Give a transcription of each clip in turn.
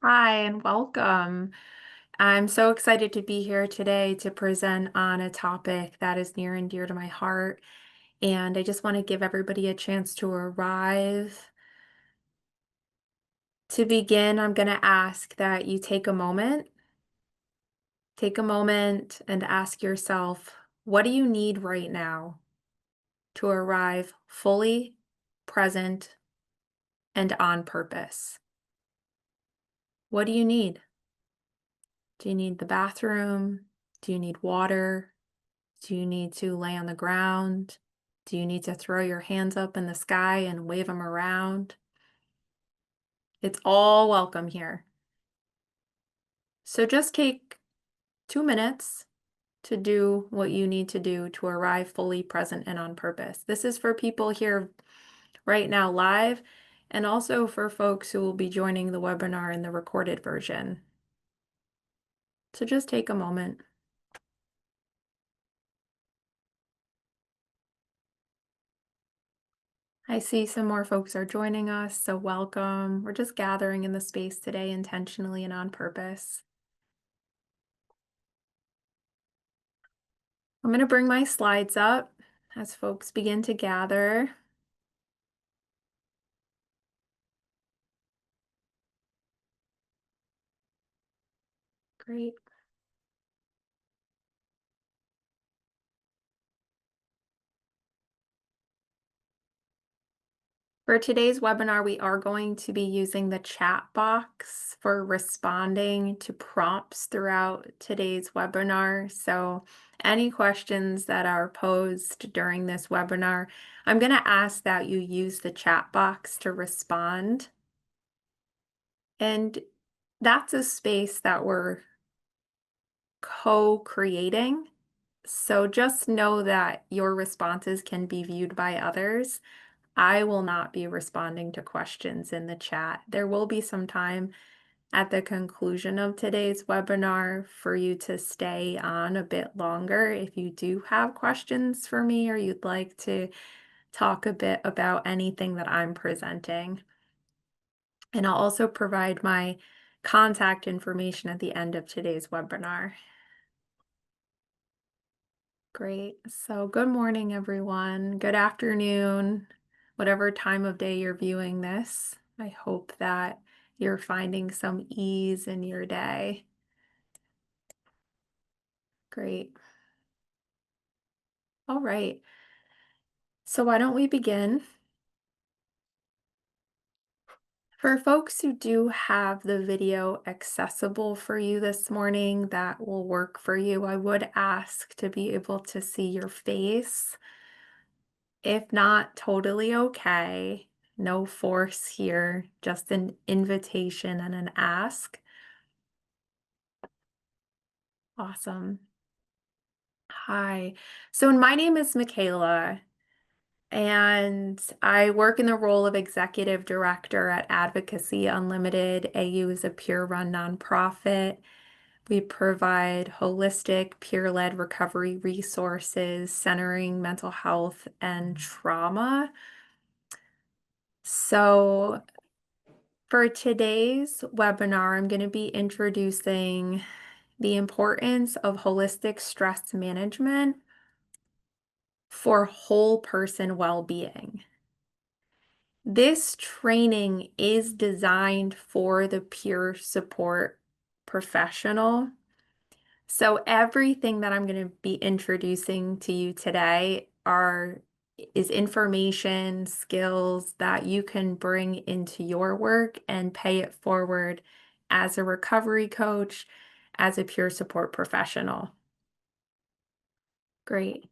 Hi, and welcome. I'm so excited to be here today to present on a topic that is near and dear to my heart. And I just want to give everybody a chance to arrive. To begin, I'm going to ask that you take a moment and ask yourself, what do you need right now to arrive fully present and on purpose? What do you need? Do you need the bathroom? Do you need water? Do you need to lay on the ground? Do you need to throw your hands up in the sky and wave them around? It's all welcome here. So just take 2 minutes to do what you need to do to arrive fully present and on purpose. This is for people here right now live, and also for folks who will be joining the webinar in the recorded version. So just take a moment. I see some more folks are joining us, so welcome. We're just gathering in the space today intentionally and on purpose. I'm going to bring my slides up as folks begin to gather. Great. For today's webinar, we are going to be using the chat box for responding to prompts throughout today's webinar. So any questions that are posed during this webinar, I'm going to ask that you use the chat box to respond. And that's a space that we're co-creating. So just know that your responses can be viewed by others. I will not be responding to questions in the chat. There will be some time at the conclusion of today's webinar for you to stay on a bit longer if you do have questions for me or you'd like to talk a bit about anything that I'm presenting. And I'll also provide my contact information at the end of today's webinar. Great. So good morning, everyone. Good afternoon, whatever time of day you're viewing this. I hope that you're finding some ease in your day. Great. All right. So why don't we begin? For folks who do have the video accessible for you this morning, that will work for you. I would ask to be able to see your face. If not, totally okay. No force here, just an invitation and an ask. Awesome. Hi. So my name is Michaela, and I work in the role of executive director at Advocacy Unlimited. AU is a peer-run nonprofit. We provide holistic, peer-led recovery resources centering mental health and trauma. So for today's webinar, I'm going to be introducing the importance of holistic stress management for whole person well-being. This training is designed for the peer support professional. So everything that I'm going to be introducing to you today is information, skills that you can bring into your work and pay it forward as a recovery coach, as a peer support professional. Great.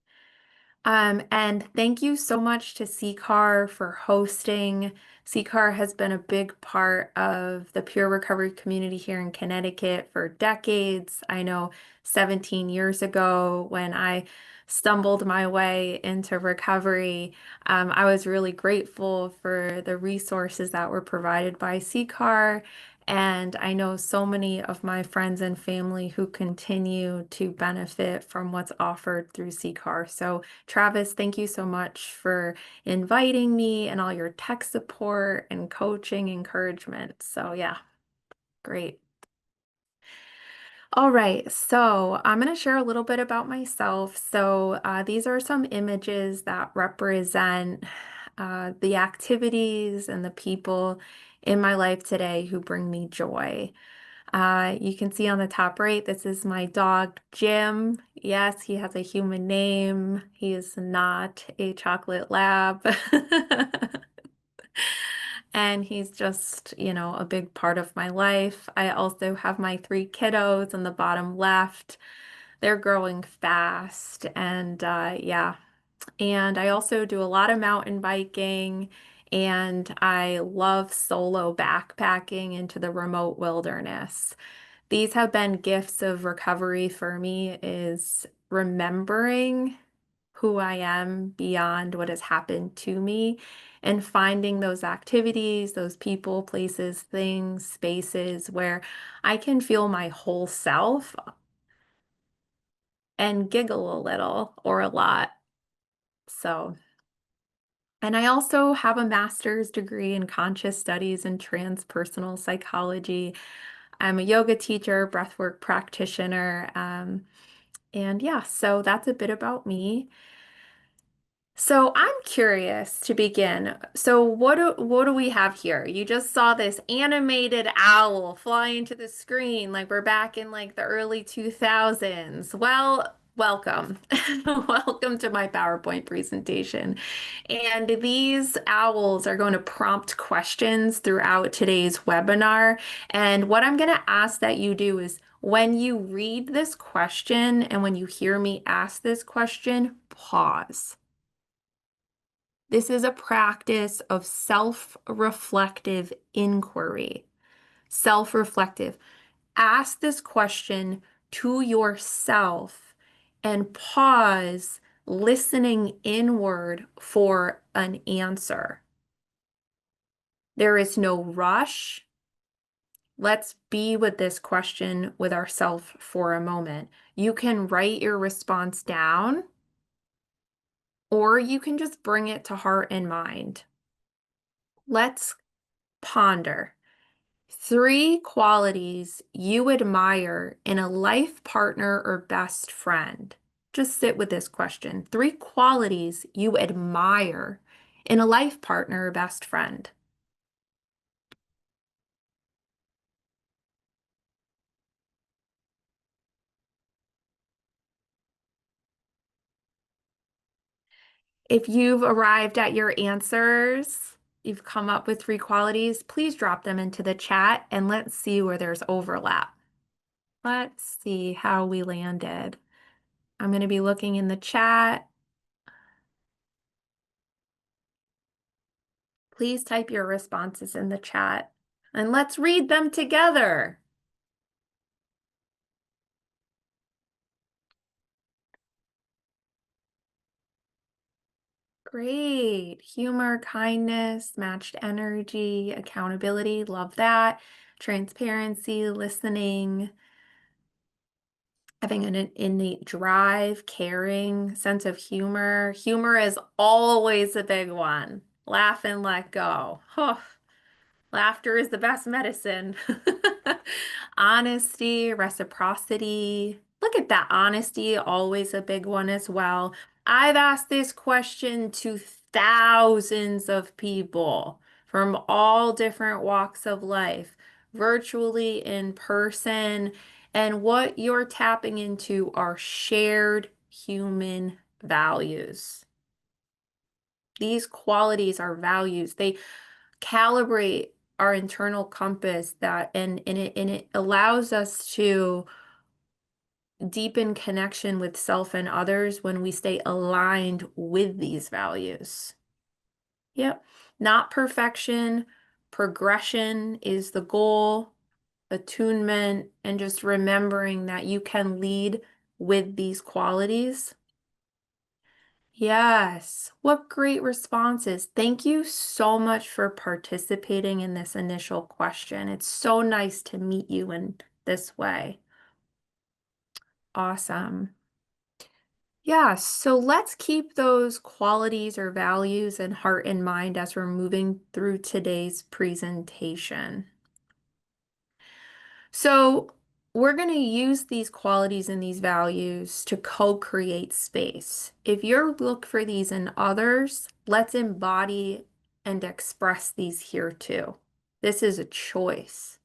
And thank you so much to CCAR for hosting. CCAR has been a big part of the peer recovery community here in Connecticut for decades. I know 17 years ago when I stumbled my way into recovery, I was really grateful for the resources that were provided by CCAR. And I know so many of my friends and family who continue to benefit from what's offered through CCAR. So Travis, thank you so much for inviting me and all your tech support and coaching encouragement. So yeah. Great. All right, so I'm going to share a little bit about myself. These are some images that represent the activities and the people in my life today who bring me joy. You can see on the top right, this is my dog, Jim. Yes, he has a human name. He is not a chocolate lab. And he's just, a big part of my life. I also have my three kiddos on the bottom left. They're growing fast. And yeah, and I also do a lot of mountain biking. And I love solo backpacking into the remote wilderness. These have been gifts of recovery for me, is remembering who I am beyond what has happened to me and finding those activities, those people, places, things, spaces where I can feel my whole self and giggle a little or a lot. So, and I also have a master's degree in conscious studies and transpersonal psychology. I'm a yoga teacher, breathwork practitioner. And yeah, so that's a bit about me. So I'm curious to begin. So what do we have here? You just saw this animated owl fly into the screen like we're back in like the early 2000s. Well, welcome. Welcome to my PowerPoint presentation. And these owls are going to prompt questions throughout today's webinar. And what I'm going to ask that you do is when you read this question and when you hear me ask this question, pause. This is a practice of self-reflective inquiry. Self-reflective. Ask this question to yourself and pause, listening inward for an answer. There is no rush. Let's be with this question with ourselves for a moment. You can write your response down, or you can just bring it to heart and mind. Let's ponder. Three qualities you admire in a life partner or best friend. Just sit with this question. Three qualities you admire in a life partner or best friend. If you've arrived at your answers, you've come up with three qualities, please drop them into the chat and let's see where there's overlap. Let's see how we landed. I'm going to be looking in the chat. Please type your responses in the chat and let's read them together. Great. Humor, kindness, matched energy, accountability. Love that. Transparency, listening, having an innate drive, caring, sense of humor. Humor is always a big one. Laugh and let go. Huh. Laughter is the best medicine. Honesty, reciprocity. Look at that. Honesty, always a big one as well. I've asked this question to thousands of people from all different walks of life, virtually, in person. And what you're tapping into are shared human values. These qualities are values. They calibrate our internal compass and it allows us to deepen connection with self and others when we stay aligned with these values. Yep. Not perfection, progression is the goal, attunement, and just remembering that you can lead with these qualities. Yes, what great responses. Thank you so much for participating in this initial question. It's so nice to meet you in this way. Awesome. Yeah, so let's keep those qualities or values and heart in mind as we're moving through today's presentation. So, we're going to use these qualities and these values to co-create space. If you look for these in others, let's embody and express these here too. This is a choice.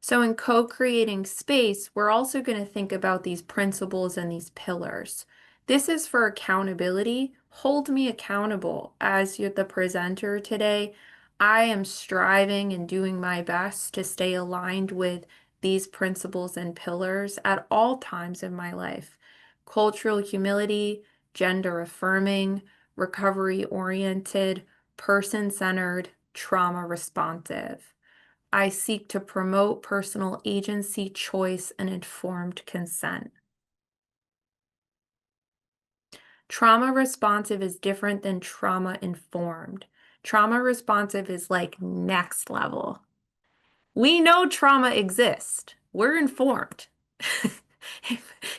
So, in co creating space, we're also going to think about these principles and these pillars. This is for accountability. Hold me accountable as you're the presenter today. I am striving and doing my best to stay aligned with these principles and pillars at all times in my life. Cultural humility, gender affirming, recovery oriented, person centered, trauma responsive. I seek to promote personal agency, choice, and informed consent. Trauma responsive is different than trauma informed. Trauma responsive is like next level. We know trauma exists. We're informed.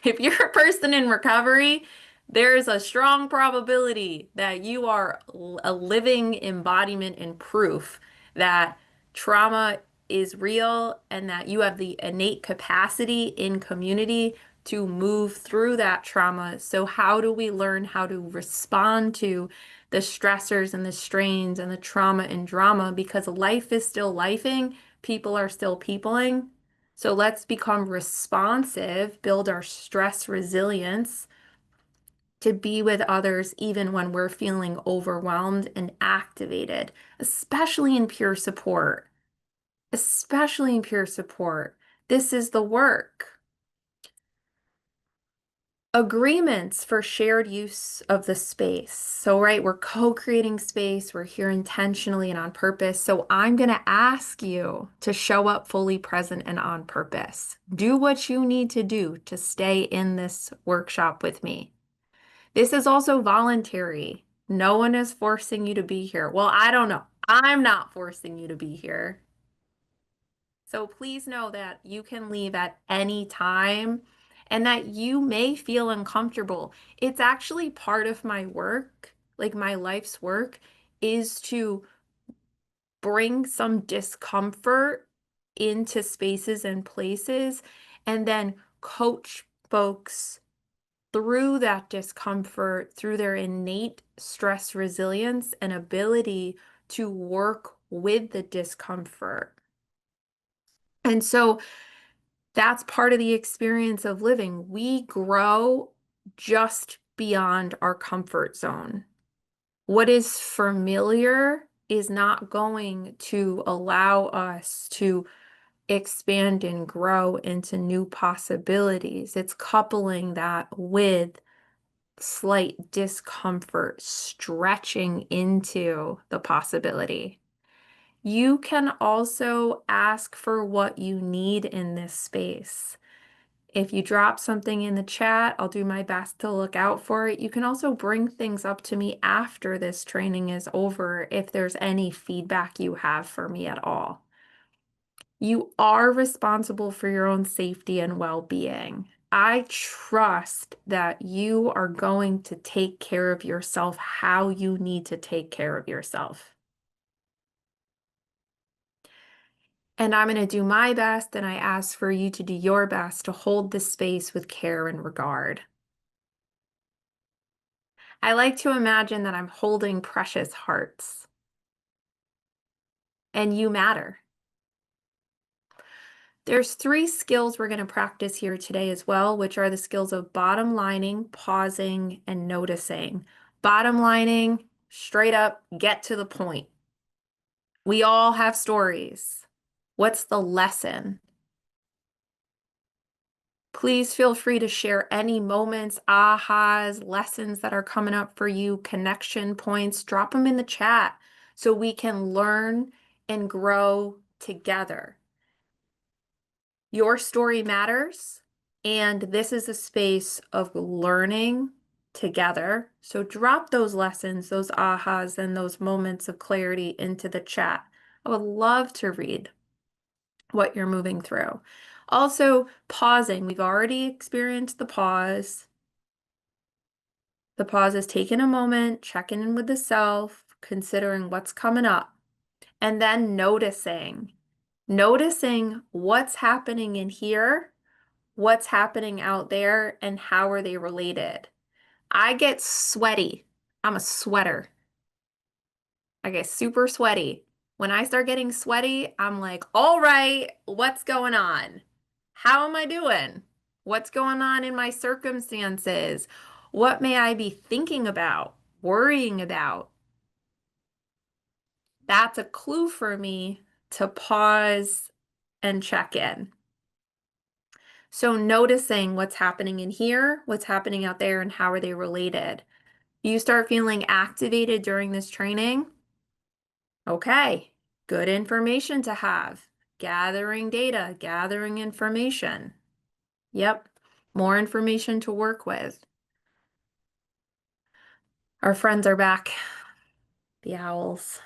If you're a person in recovery, there's a strong probability that you are a living embodiment and proof that trauma is real and that you have the innate capacity in community to move through that trauma. So, how do we learn how to respond to the stressors and the strains and the trauma and drama? Because life is still lifing, people are still peopling. So let's become responsive, build our stress resilience to be with others even when we're feeling overwhelmed and activated, especially in peer support. Especially in peer support. This is the work. Agreements for shared use of the space. So, right, we're co-creating space, we're here intentionally and on purpose. So, I'm going to ask you to show up fully present and on purpose. Do what you need to do to stay in this workshop with me. This is also voluntary. No one is forcing you to be here. Well, I don't know. I'm not forcing you to be here. So please know that you can leave at any time and that you may feel uncomfortable. It's actually part of my work, like my life's work, is to bring some discomfort into spaces and places and then coach folks through that discomfort, through their innate stress resilience and ability to work with the discomfort. And so that's part of the experience of living. We grow just beyond our comfort zone. What is familiar is not going to allow us to expand and grow into new possibilities. It's coupling that with slight discomfort, stretching into the possibility. You can also ask for what you need in this space. If you drop something in the chat, I'll do my best to look out for it. You can also bring things up to me after this training is over if there's any feedback you have for me at all. You are responsible for your own safety and well-being. I trust that you are going to take care of yourself how you need to take care of yourself. And I'm going to do my best, and I ask for you to do your best to hold this space with care and regard. I like to imagine that I'm holding precious hearts, and you matter. There's 3 skills we're going to practice here today as well, which are the skills of bottom lining, pausing, and noticing. Bottom lining, straight up, get to the point. We all have stories. What's the lesson? Please feel free to share any moments, ahas, lessons that are coming up for you, connection points. Drop them in the chat so we can learn and grow together. Your story matters, and this is a space of learning together. So drop those lessons, those ahas, and those moments of clarity into the chat. I would love to read what you're moving through. Also, pausing. We've already experienced the pause. The pause is taking a moment, checking in with the self, considering what's coming up, and then noticing. Noticing what's happening in here, what's happening out there, and how are they related. I get sweaty. I'm a sweater. I get super sweaty. When I start getting sweaty, I'm like, all right, what's going on? How am I doing? What's going on in my circumstances? What may I be thinking about, worrying about? That's a clue for me to pause and check in. So noticing what's happening in here, what's happening out there, and how are they related. You start feeling activated during this training. Okay, good information to have. Gathering data, gathering information. Yep, more information to work with. Our friends are back, the owls.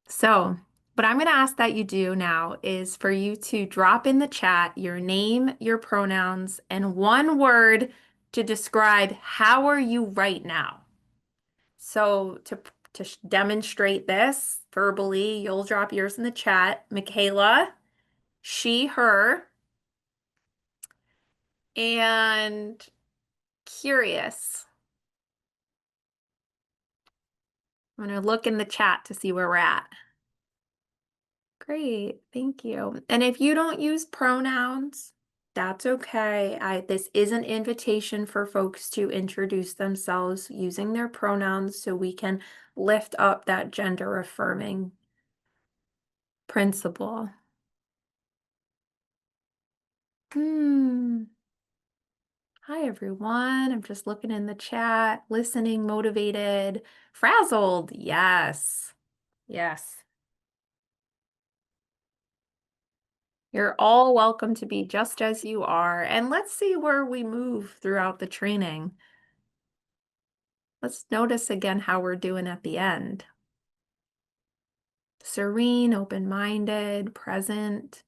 So, what I'm going to ask that you do now is for you to drop in the chat your name, your pronouns, and one word to describe how are you right now. So, to demonstrate this verbally, you'll drop yours in the chat. Michaela, she, her, and curious. I'm going to look in the chat to see where we're at. Great, thank you. And if you don't use pronouns, that's okay. This is an invitation for folks to introduce themselves using their pronouns so we can lift up that gender affirming principle. Hi, everyone. I'm just looking in the chat, listening, motivated, frazzled. Yes. Yes. You're all welcome to be just as you are. And let's see where we move throughout the training. Let's notice again how we're doing at the end. Serene, open-minded, present.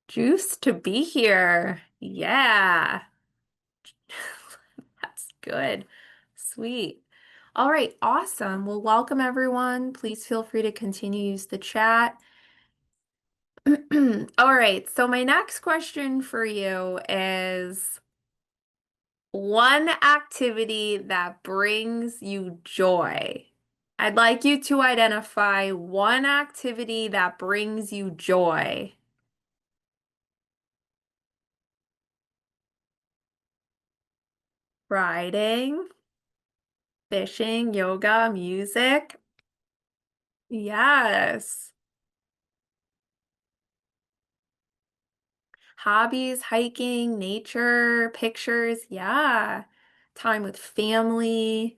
Juice to be here. Yeah. That's good. Sweet. All right, awesome. Well, welcome everyone. Please feel free to continue to use the chat. All right, so my next question for you is one activity that brings you joy. I'd like you to identify one activity that brings you joy. Riding, fishing, yoga, music. Yes. Hobbies, hiking, nature, pictures. Yeah. Time with family,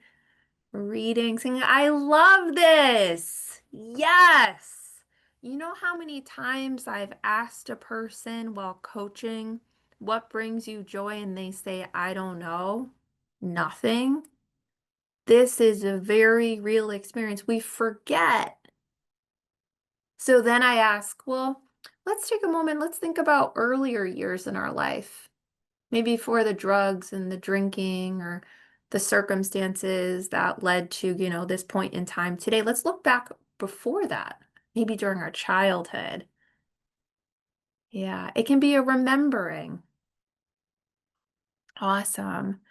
reading, singing. I love this. Yes. You know how many times I've asked a person while coaching, what brings you joy? And they say, I don't know. Nothing. This is a very real experience. We forget. So then I ask, well, let's take a moment. Let's think about earlier years in our life, maybe before the drugs and the drinking or the circumstances that led to, this point in time today. Let's look back before that, maybe during our childhood. Yeah, it can be a remembering. Awesome.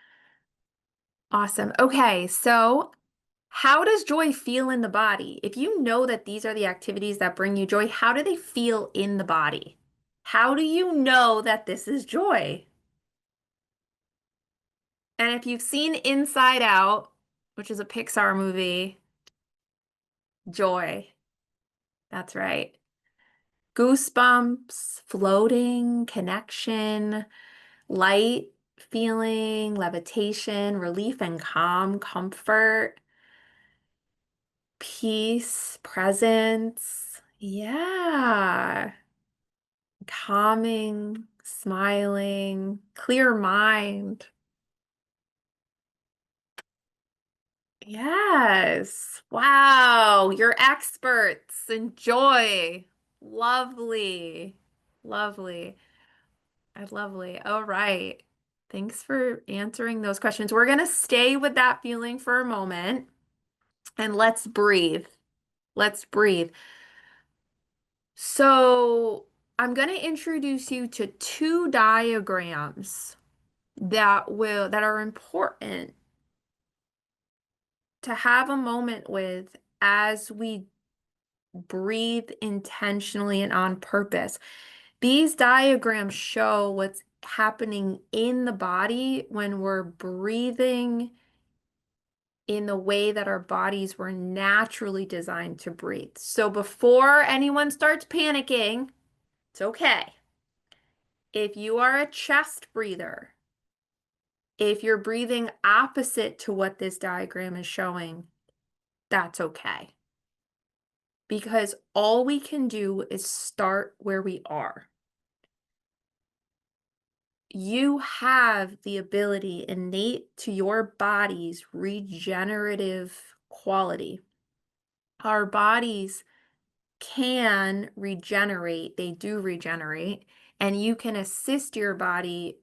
Awesome. Okay, so how does joy feel in the body? If you know that these are the activities that bring you joy, how do they feel in the body? How do you know that this is joy? And if you've seen Inside Out, which is a Pixar movie, joy. That's right. Goosebumps, floating, connection, light feeling, levitation, relief and calm, comfort, peace, presence. Yeah. Calming, smiling, clear mind. Yes. Wow. You're experts. Enjoy. Lovely. Lovely. Lovely. All right. Thanks for answering those questions. We're going to stay with that feeling for a moment and let's breathe. Let's breathe. So I'm going to introduce you to two diagrams that are important to have a moment with as we breathe intentionally and on purpose. These diagrams show what's happening in the body when we're breathing in the way that our bodies were naturally designed to breathe. So before anyone starts panicking, it's okay. If you are a chest breather, if you're breathing opposite to what this diagram is showing, that's okay. Because all we can do is start where we are. You have the ability innate to your body's regenerative quality. Our bodies can regenerate, they do regenerate, and you can assist your body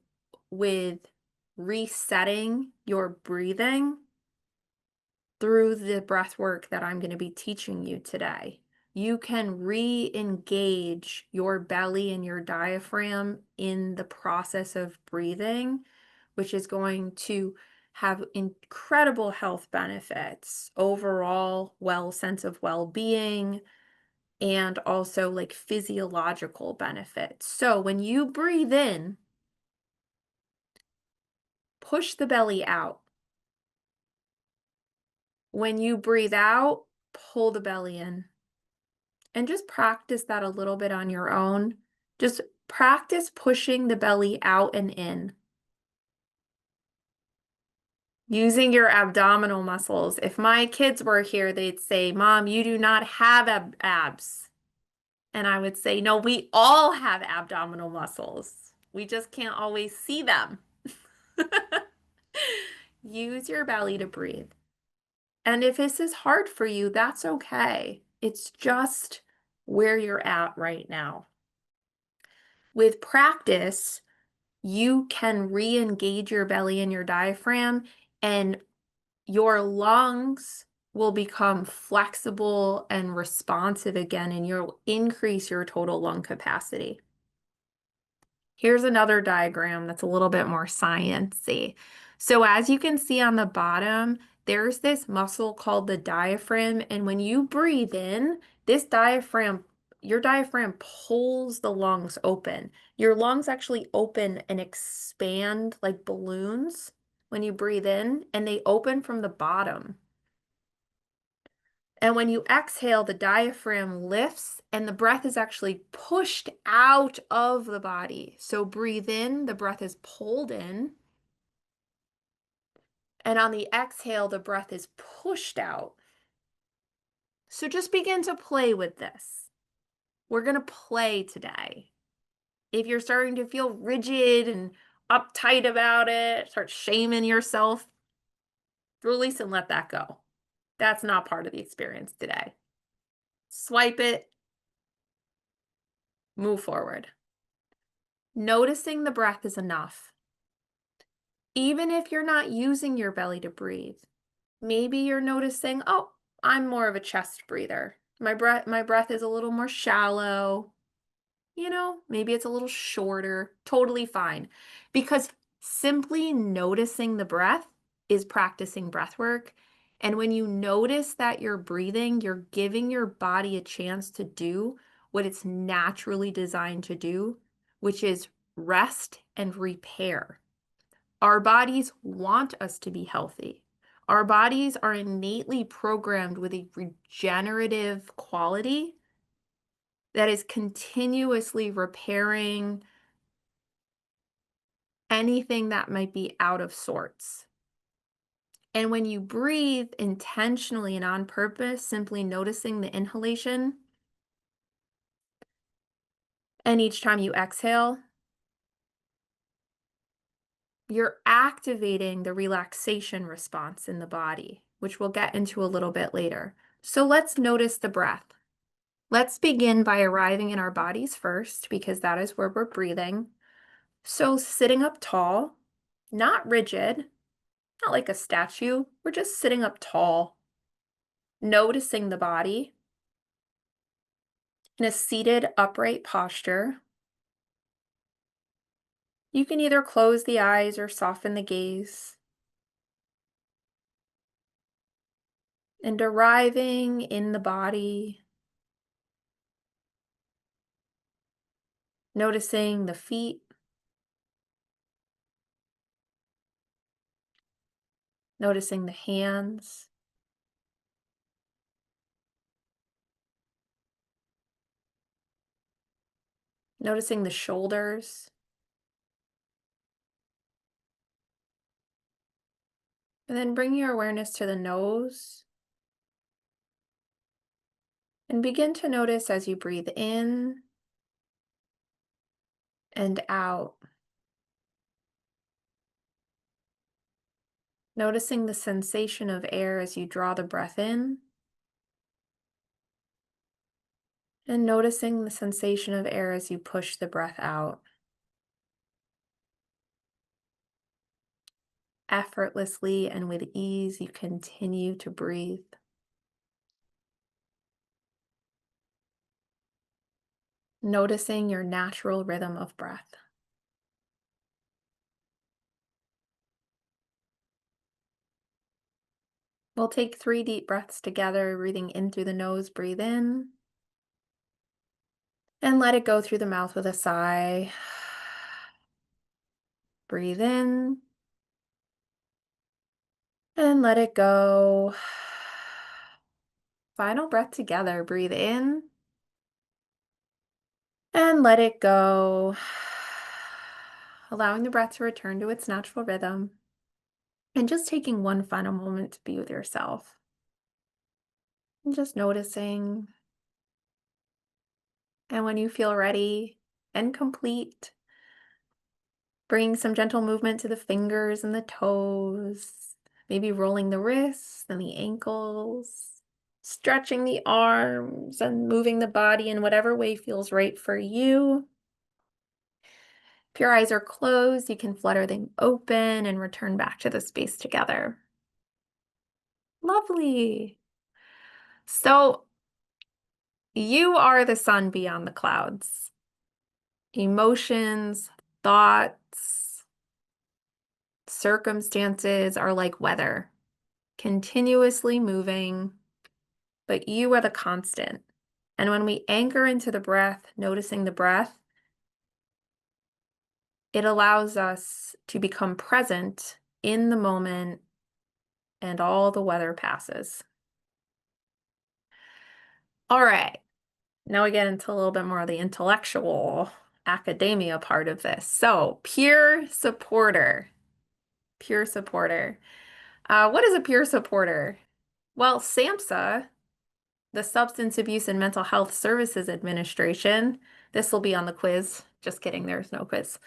with resetting your breathing through the breath work that I'm going to be teaching you today. You can re-engage your belly and your diaphragm in the process of breathing, which is going to have incredible health benefits, overall sense of well-being, and also like physiological benefits. So when you breathe in, push the belly out. When you breathe out, pull the belly in. And just practice that a little bit on your own. Just practice pushing the belly out and in. Using your abdominal muscles. If my kids were here, they'd say, "Mom, you do not have abs." And I would say, "No, we all have abdominal muscles. We just can't always see them." Use your belly to breathe. And if this is hard for you, that's okay. It's just where you're at right now. With practice, you can re-engage your belly and your diaphragm, and your lungs will become flexible and responsive again, and you'll increase your total lung capacity. Here's another diagram that's a little bit more sciencey. So as you can see on the bottom, there's this muscle called the diaphragm, and when you breathe in, your diaphragm pulls the lungs open. Your lungs actually open and expand like balloons when you breathe in, and they open from the bottom. And when you exhale, the diaphragm lifts and the breath is actually pushed out of the body. So breathe in, the breath is pulled in. And on the exhale, the breath is pushed out. So just begin to play with this. We're going to play today. If you're starting to feel rigid and uptight about it, start shaming yourself, release and let that go. That's not part of the experience today. Swipe it, move forward. Noticing the breath is enough. Even if you're not using your belly to breathe, maybe you're noticing, oh, I'm more of a chest breather. My breath is a little more shallow. Maybe it's a little shorter. Totally fine. Because simply noticing the breath is practicing breath work. And when you notice that you're breathing, you're giving your body a chance to do what it's naturally designed to do, which is rest and repair. Our bodies want us to be healthy. Our bodies are innately programmed with a regenerative quality that is continuously repairing anything that might be out of sorts. And when you breathe intentionally and on purpose, simply noticing the inhalation, and each time you exhale, you're activating the relaxation response in the body, which we'll get into a little bit later. So let's notice the breath. Let's begin by arriving in our bodies first, because that is where we're breathing. So sitting up tall, not rigid, not like a statue. We're just sitting up tall, noticing the body. In a seated upright posture, you can either close the eyes or soften the gaze. And arriving in the body, noticing the feet, noticing the hands, noticing the shoulders, and then bring your awareness to the nose and begin to notice as you breathe in and out, noticing the sensation of air as you draw the breath in, and noticing the sensation of air as you push the breath out. Effortlessly and with ease, you continue to breathe. Noticing your natural rhythm of breath. We'll take 3 deep breaths together, breathing in through the nose, breathe in, and let it go through the mouth with a sigh. Breathe in, and let it go. Final breath together, breathe in, and let it go. Allowing the breath to return to its natural rhythm, and just taking one final moment to be with yourself. And just noticing. And when you feel ready and complete, bring some gentle movement to the fingers and the toes, maybe rolling the wrists and the ankles, stretching the arms and moving the body in whatever way feels right for you. If your eyes are closed, you can flutter them open and return back to the space together. Lovely. So you are the sun beyond the clouds. Emotions, thoughts, circumstances are like weather, continuously moving, but you are the constant. And when we anchor into the breath, noticing the breath, it allows us to become present in the moment and all the weather passes. All right, now we get into a little bit more of the intellectual academia part of this. So, peer supporter. Peer supporter. What is a peer supporter? Well, SAMHSA, the Substance Abuse and Mental Health Services Administration, this will be on the quiz. Just kidding, there's no quiz.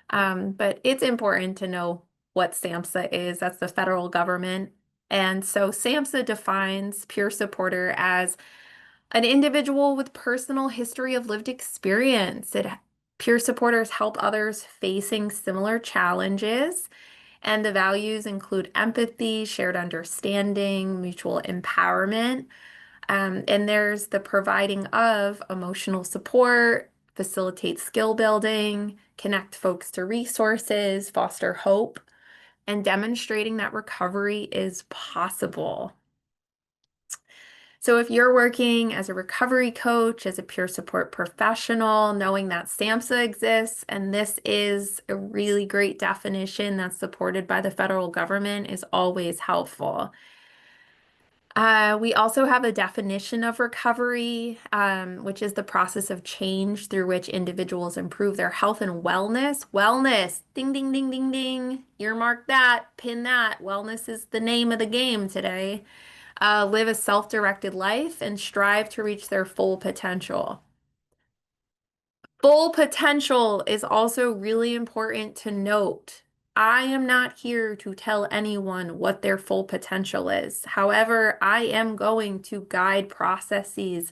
But it's important to know what SAMHSA is. That's the federal government. And so SAMHSA defines peer supporter as an individual with personal history of lived experience. Peer supporters help others facing similar challenges, and the values include empathy, shared understanding, mutual empowerment. And there's the providing of emotional support, facilitate skill building, connect folks to resources, foster hope, and demonstrating that recovery is possible. So if you're working as a recovery coach, as a peer support professional, knowing that SAMHSA exists, and this is a really great definition that's supported by the federal government, is always helpful. We also have a definition of recovery, which is the process of change through which individuals improve their health and wellness. Wellness, ding, ding, ding, ding, ding. Earmark that, pin that. Wellness is the name of the game today. Live a self-directed life and strive to reach their full potential. Full potential is also really important to note. I am not here to tell anyone what their full potential is. However, I am going to guide processes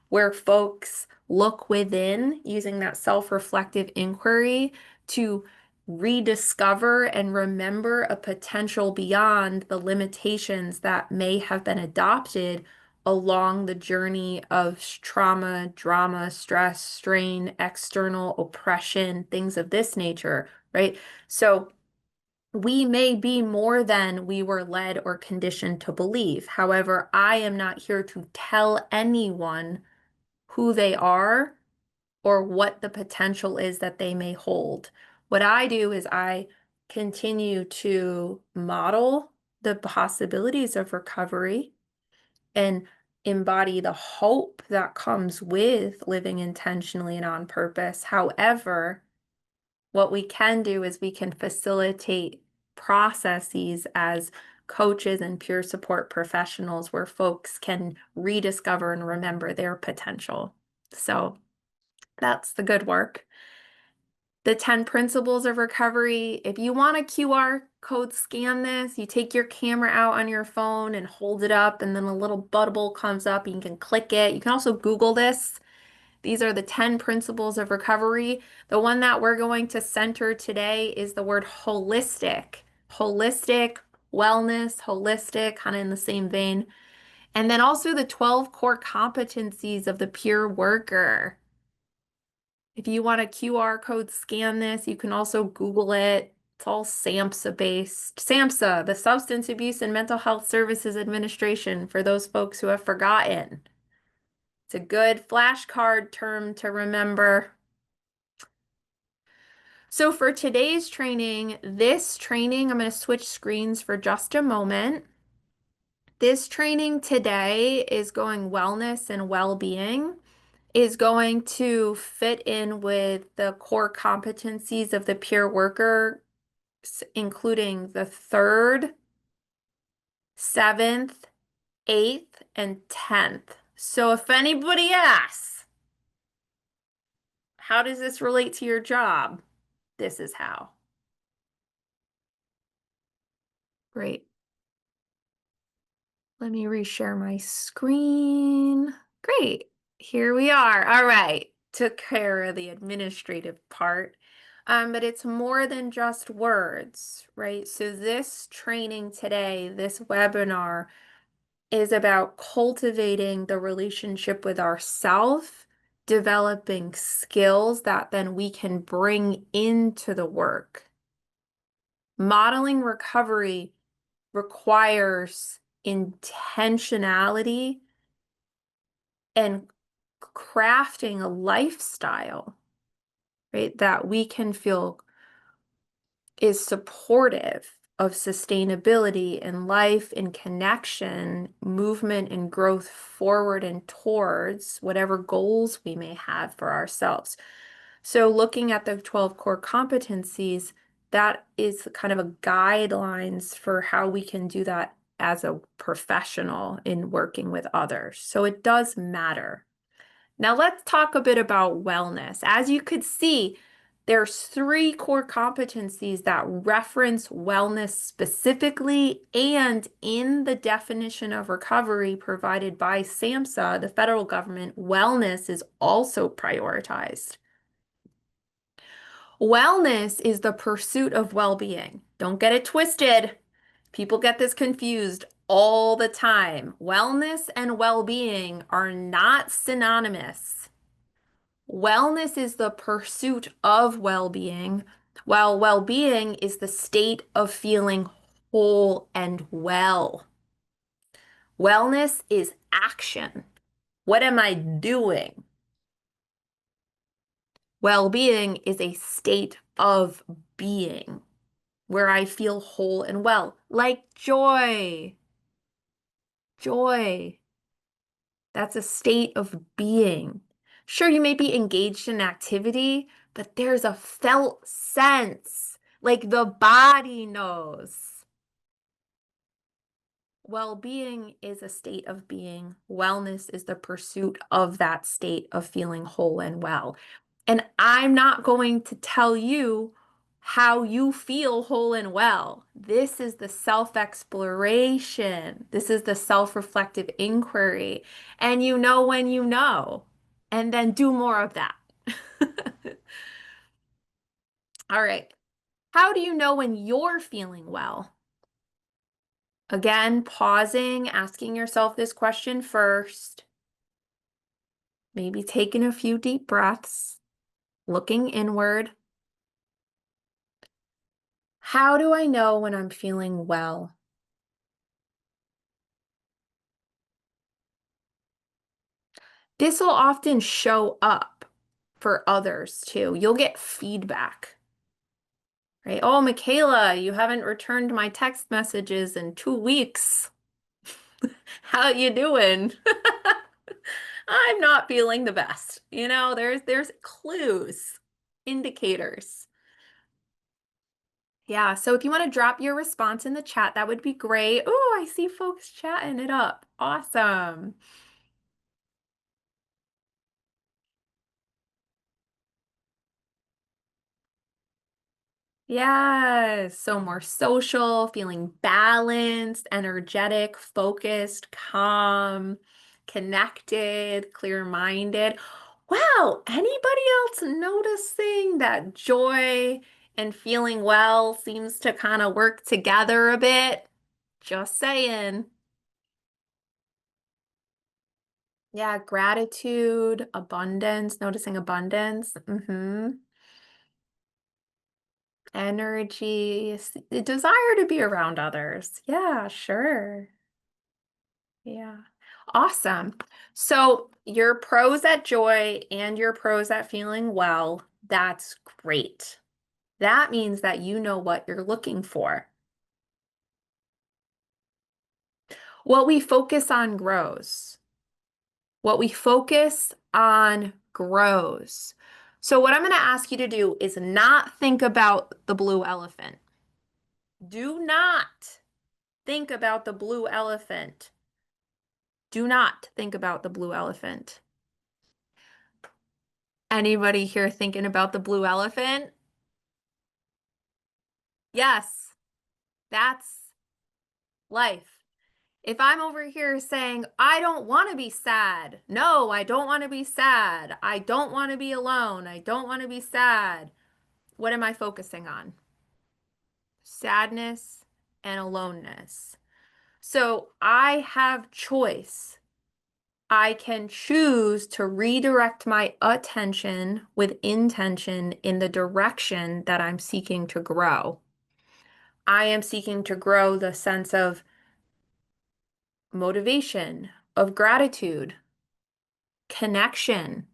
where folks look within using that self-reflective inquiry to rediscover and remember a potential beyond the limitations that may have been adopted along the journey of trauma, drama, stress, strain, external oppression, things of this nature, right? So we may be more than we were led or conditioned to believe. However, I am not here to tell anyone who they are or what the potential is that they may hold. What I do is I continue to model the possibilities of recovery and embody the hope that comes with living intentionally and on purpose. However, what we can do is we can facilitate processes as coaches and peer support professionals where folks can rediscover and remember their potential. So that's the good work. The 10 principles of recovery. If you want a QR code, scan this. You take your camera out on your phone and hold it up, and then a little bubble comes up. You can click it. You can also Google this. These are the 10 principles of recovery. The one that we're going to center today is the word holistic. Holistic, wellness, holistic, kind of in the same vein. And then also the 12 core competencies of the peer worker. If you want a QR code, scan this. You can also Google it. It's all SAMHSA based. SAMHSA, the Substance Abuse and Mental Health Services Administration, for those folks who have forgotten. It's a good flashcard term to remember. So for today's training, I'm going to switch screens for just a moment. This training today is going wellness and well-being, is going to fit in with the core competencies of the peer worker, including the 3rd, 7th, 8th, and 10th. So if anybody asks, how does this relate to your job? This is how. Great. Let me reshare my screen. Great. Here we are. All right. Took care of the administrative part. But it's more than just words, right? So this training today, this webinar, is about cultivating the relationship with ourself, developing skills that then we can bring into the work. Modeling recovery requires intentionality and crafting a lifestyle, right, that we can feel is supportive of sustainability in life, in connection, movement, and growth forward and towards whatever goals we may have for ourselves. So looking at the 12 core competencies, that is kind of a guidelines for how we can do that as a professional in working with others. So it does matter. Now let's talk a bit about wellness. As you could see, there's 3 core competencies that reference wellness specifically, and in the definition of recovery provided by SAMHSA, the federal government, wellness is also prioritized. Wellness is the pursuit of well-being. Don't get it twisted. People get this confused all the time. Wellness and well-being are not synonymous. Wellness is the pursuit of well-being, while well-being is the state of feeling whole and well. Wellness is action. What am I doing? Well-being is a state of being where I feel whole and well, like joy. Joy. That's a state of being. Sure, you may be engaged in activity, but there's a felt sense, like the body knows. Well-being is a state of being. Wellness is the pursuit of that state of feeling whole and well. And I'm not going to tell you how you feel whole and well. This is the self-exploration. This is the self-reflective inquiry. And you know when you know, and then do more of that. All right. How do you know when you're feeling well? Again, pausing, asking yourself this question first, maybe taking a few deep breaths, looking inward. How do I know when I'm feeling well? This will often show up for others too. You'll get feedback, right? Oh, Michaela, you haven't returned my text messages in 2 weeks. How you doing? I'm not feeling the best. There's clues, indicators. Yeah, so if you want to drop your response in the chat, that would be great. Oh, I see folks chatting it up. Awesome. Yes, so more social, feeling balanced, energetic, focused, calm, connected, clear-minded. Wow, anybody else noticing that joy and feeling well seems to kind of work together a bit? Just saying. Yeah, gratitude, abundance, noticing abundance. Energy, the desire to be around others. Yeah, sure. Yeah. Awesome. So your pros at joy and your pros at feeling well, that's great. That means that you know what you're looking for. What we focus on grows. What we focus on grows. So what I'm going to ask you to do is not think about the blue elephant. Do not think about the blue elephant. Do not think about the blue elephant. Anybody here thinking about the blue elephant? Yes, that's life. If I'm over here saying, I don't want to be sad. No, I don't want to be sad. I don't want to be alone. I don't want to be sad. What am I focusing on? Sadness and aloneness. So I have choice. I can choose to redirect my attention with intention in the direction that I'm seeking to grow. I am seeking to grow the sense of motivation, of gratitude, connection,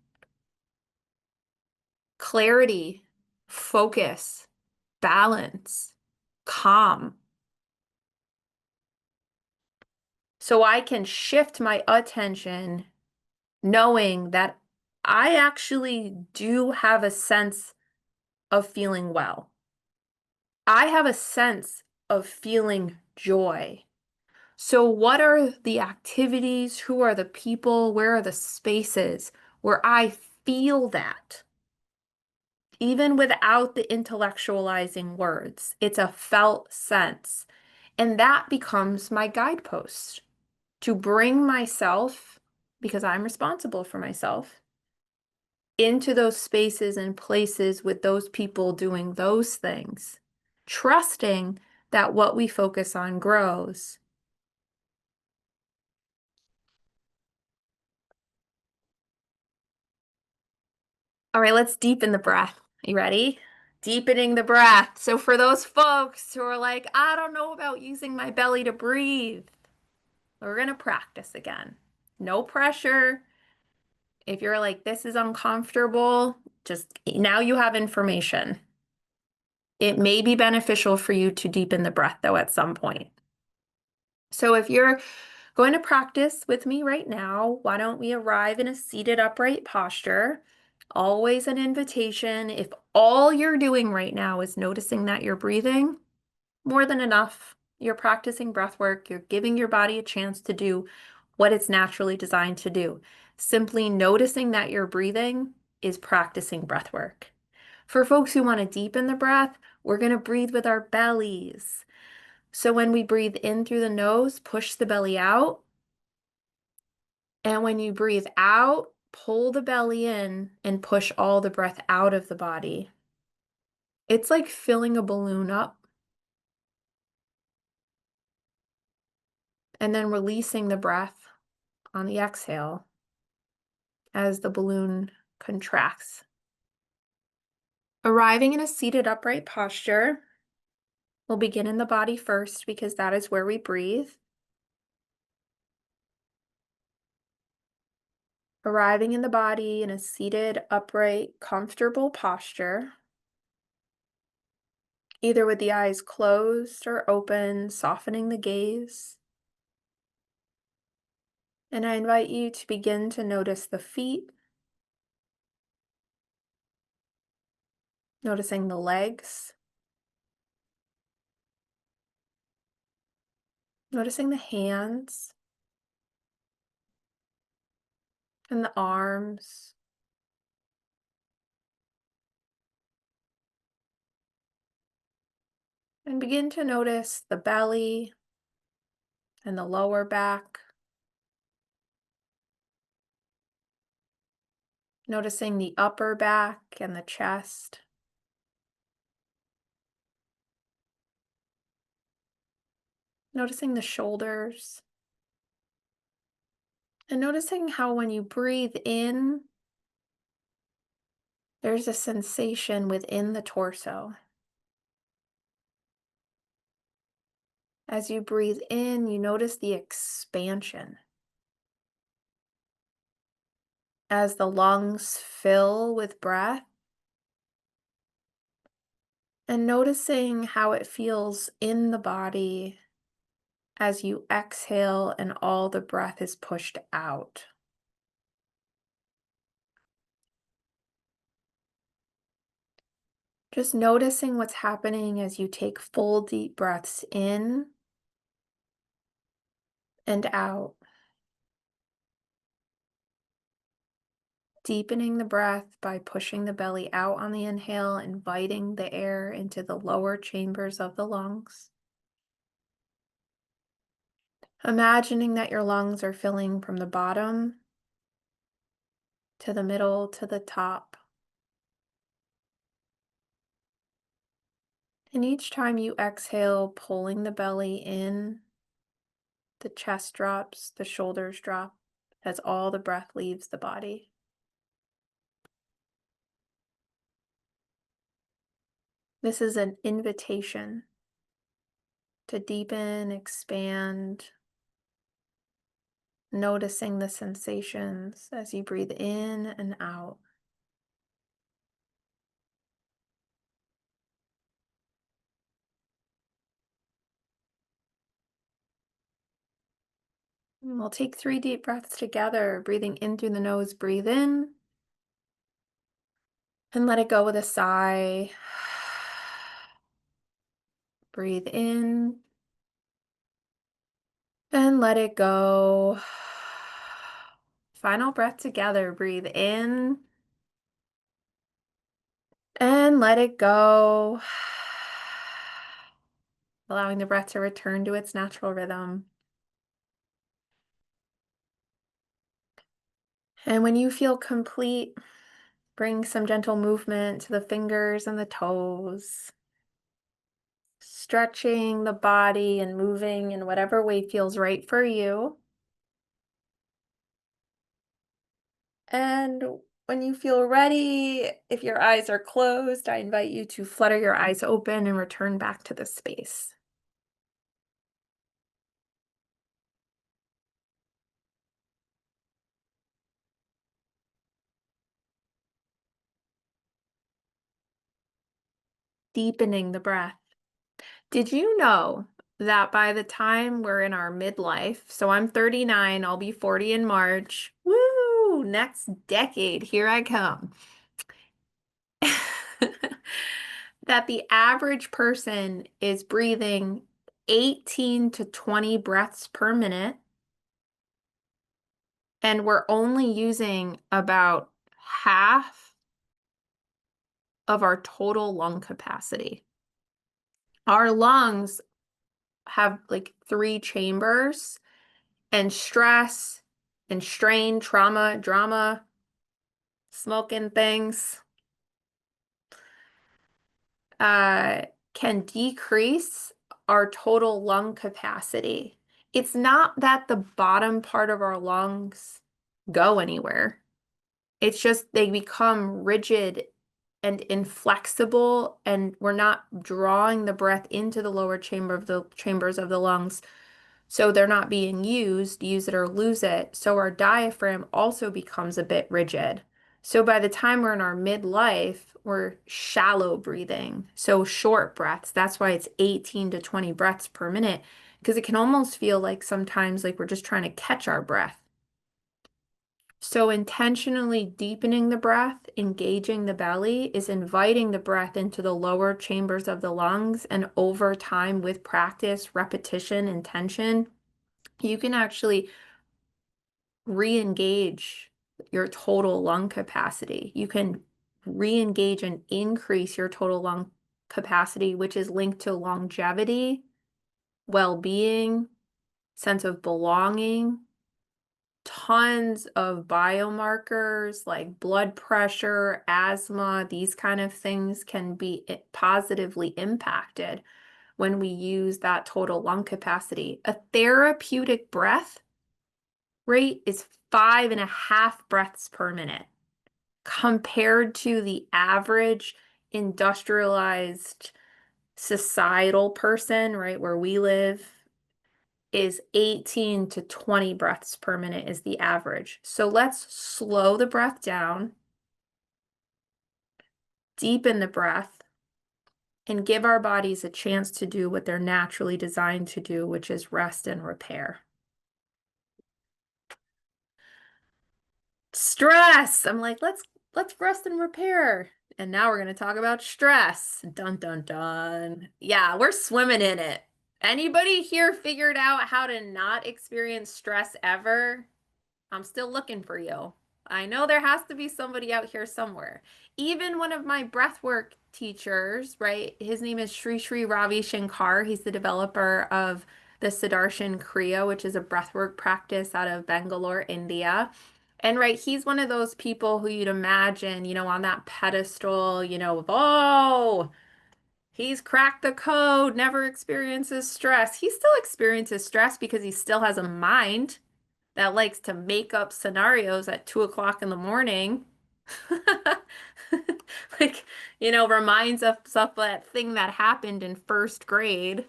clarity, focus, balance, calm. So I can shift my attention knowing that I actually do have a sense of feeling well. I have a sense of feeling joy. So, what are the activities? Who are the people? Where are the spaces where I feel that? Even without the intellectualizing words, it's a felt sense. And that becomes my guidepost to bring myself, because I'm responsible for myself, into those spaces and places with those people doing those things, trusting that what we focus on grows. All right, let's deepen the breath. You ready? Deepening the breath. So for those folks who are like, I don't know about using my belly to breathe, we're going to practice again. No pressure. If you're like, this is uncomfortable, just now you have information. It may be beneficial for you to deepen the breath though at some point. So if you're going to practice with me right now, why don't we arrive in a seated upright posture? Always an invitation. If all you're doing right now is noticing that you're breathing, more than enough. You're practicing breath work. You're giving your body a chance to do what it's naturally designed to do. Simply noticing that you're breathing is practicing breath work. For folks who want to deepen the breath, we're going to breathe with our bellies. So when we breathe in through the nose, push the belly out. And when you breathe out, pull the belly in and push all the breath out of the body. It's like filling a balloon up. and then releasing the breath on the exhale as the balloon contracts. Arriving in a seated upright posture, we'll begin in the body first because that is where we breathe. Arriving in the body in a seated, upright, comfortable posture, either with the eyes closed or open, softening the gaze. And I invite you to begin to notice the feet, noticing the legs, noticing the hands and the arms. And begin to notice the belly and the lower back. Noticing the upper back and the chest. Noticing the shoulders. And noticing how when you breathe in, there's a sensation within the torso. As you breathe in, you notice the expansion. As the lungs fill with breath, and noticing how it feels in the body as you exhale and all the breath is pushed out. Just noticing what's happening as you take full deep breaths in and out. Deepening the breath by pushing the belly out on the inhale, inviting the air into the lower chambers of the lungs. Imagining that your lungs are filling from the bottom to the middle to the top. And each time you exhale, pulling the belly in, the chest drops, the shoulders drop as all the breath leaves the body. This is an invitation to deepen, expand, noticing the sensations as you breathe in and out. And we'll take 3 deep breaths together, breathing in through the nose, breathe in, and let it go with a sigh. Breathe in, and let it go. Final breath together, breathe in, and let it go. Allowing the breath to return to its natural rhythm. And when you feel complete, bring some gentle movement to the fingers and the toes. Stretching the body and moving in whatever way feels right for you. And when you feel ready, if your eyes are closed, I invite you to flutter your eyes open and return back to the space. Deepening the breath. Did you know that by the time we're in our midlife, so I'm 39, I'll be 40 in March. Woo! Next decade, here I come. That the average person is breathing 18 to 20 breaths per minute, and we're only using about half of our total lung capacity. Our lungs have like 3 chambers, and stress and strain, trauma, drama, smoking things can decrease our total lung capacity. It's not that the bottom part of our lungs go anywhere. It's just they become rigid and inflexible, and we're not drawing the breath into the lower chambers of the lungs. So they're not being used, use it or lose it. So our diaphragm also becomes a bit rigid. So by the time we're in our midlife, we're shallow breathing. So short breaths. That's why it's 18 to 20 breaths per minute, because it can almost feel like sometimes like we're just trying to catch our breath. So intentionally deepening the breath, engaging the belly, is inviting the breath into the lower chambers of the lungs. And over time, with practice, repetition, intention, you can actually re-engage your total lung capacity. You can re-engage and increase your total lung capacity, which is linked to longevity, well-being, sense of belonging. Tons of biomarkers like blood pressure, asthma, these kind of things can be positively impacted when we use that total lung capacity. A therapeutic breath rate is 5.5 breaths per minute compared to the average industrialized societal person, right, where we live, is 18 to 20 breaths per minute is the average. So let's slow the breath down, deepen the breath, and give our bodies a chance to do what they're naturally designed to do, which is rest and repair. Stress. I'm like, let's rest and repair. And now we're going to talk about stress. Dun dun dun. Yeah, we're swimming in it. Anybody here figured out how to not experience stress ever? I'm still looking for you. I know there has to be somebody out here somewhere. Even one of my breathwork teachers, right? His name is Sri Ravi Shankar. He's the developer of the Sudarshan Kriya, which is a breathwork practice out of Bangalore, India. And right, he's one of those people who you'd imagine, on that pedestal, of, oh, he's cracked the code, never experiences stress. He still experiences stress because he still has a mind that likes to make up scenarios at 2 o'clock in the morning. Like, reminds us of that thing that happened in first grade.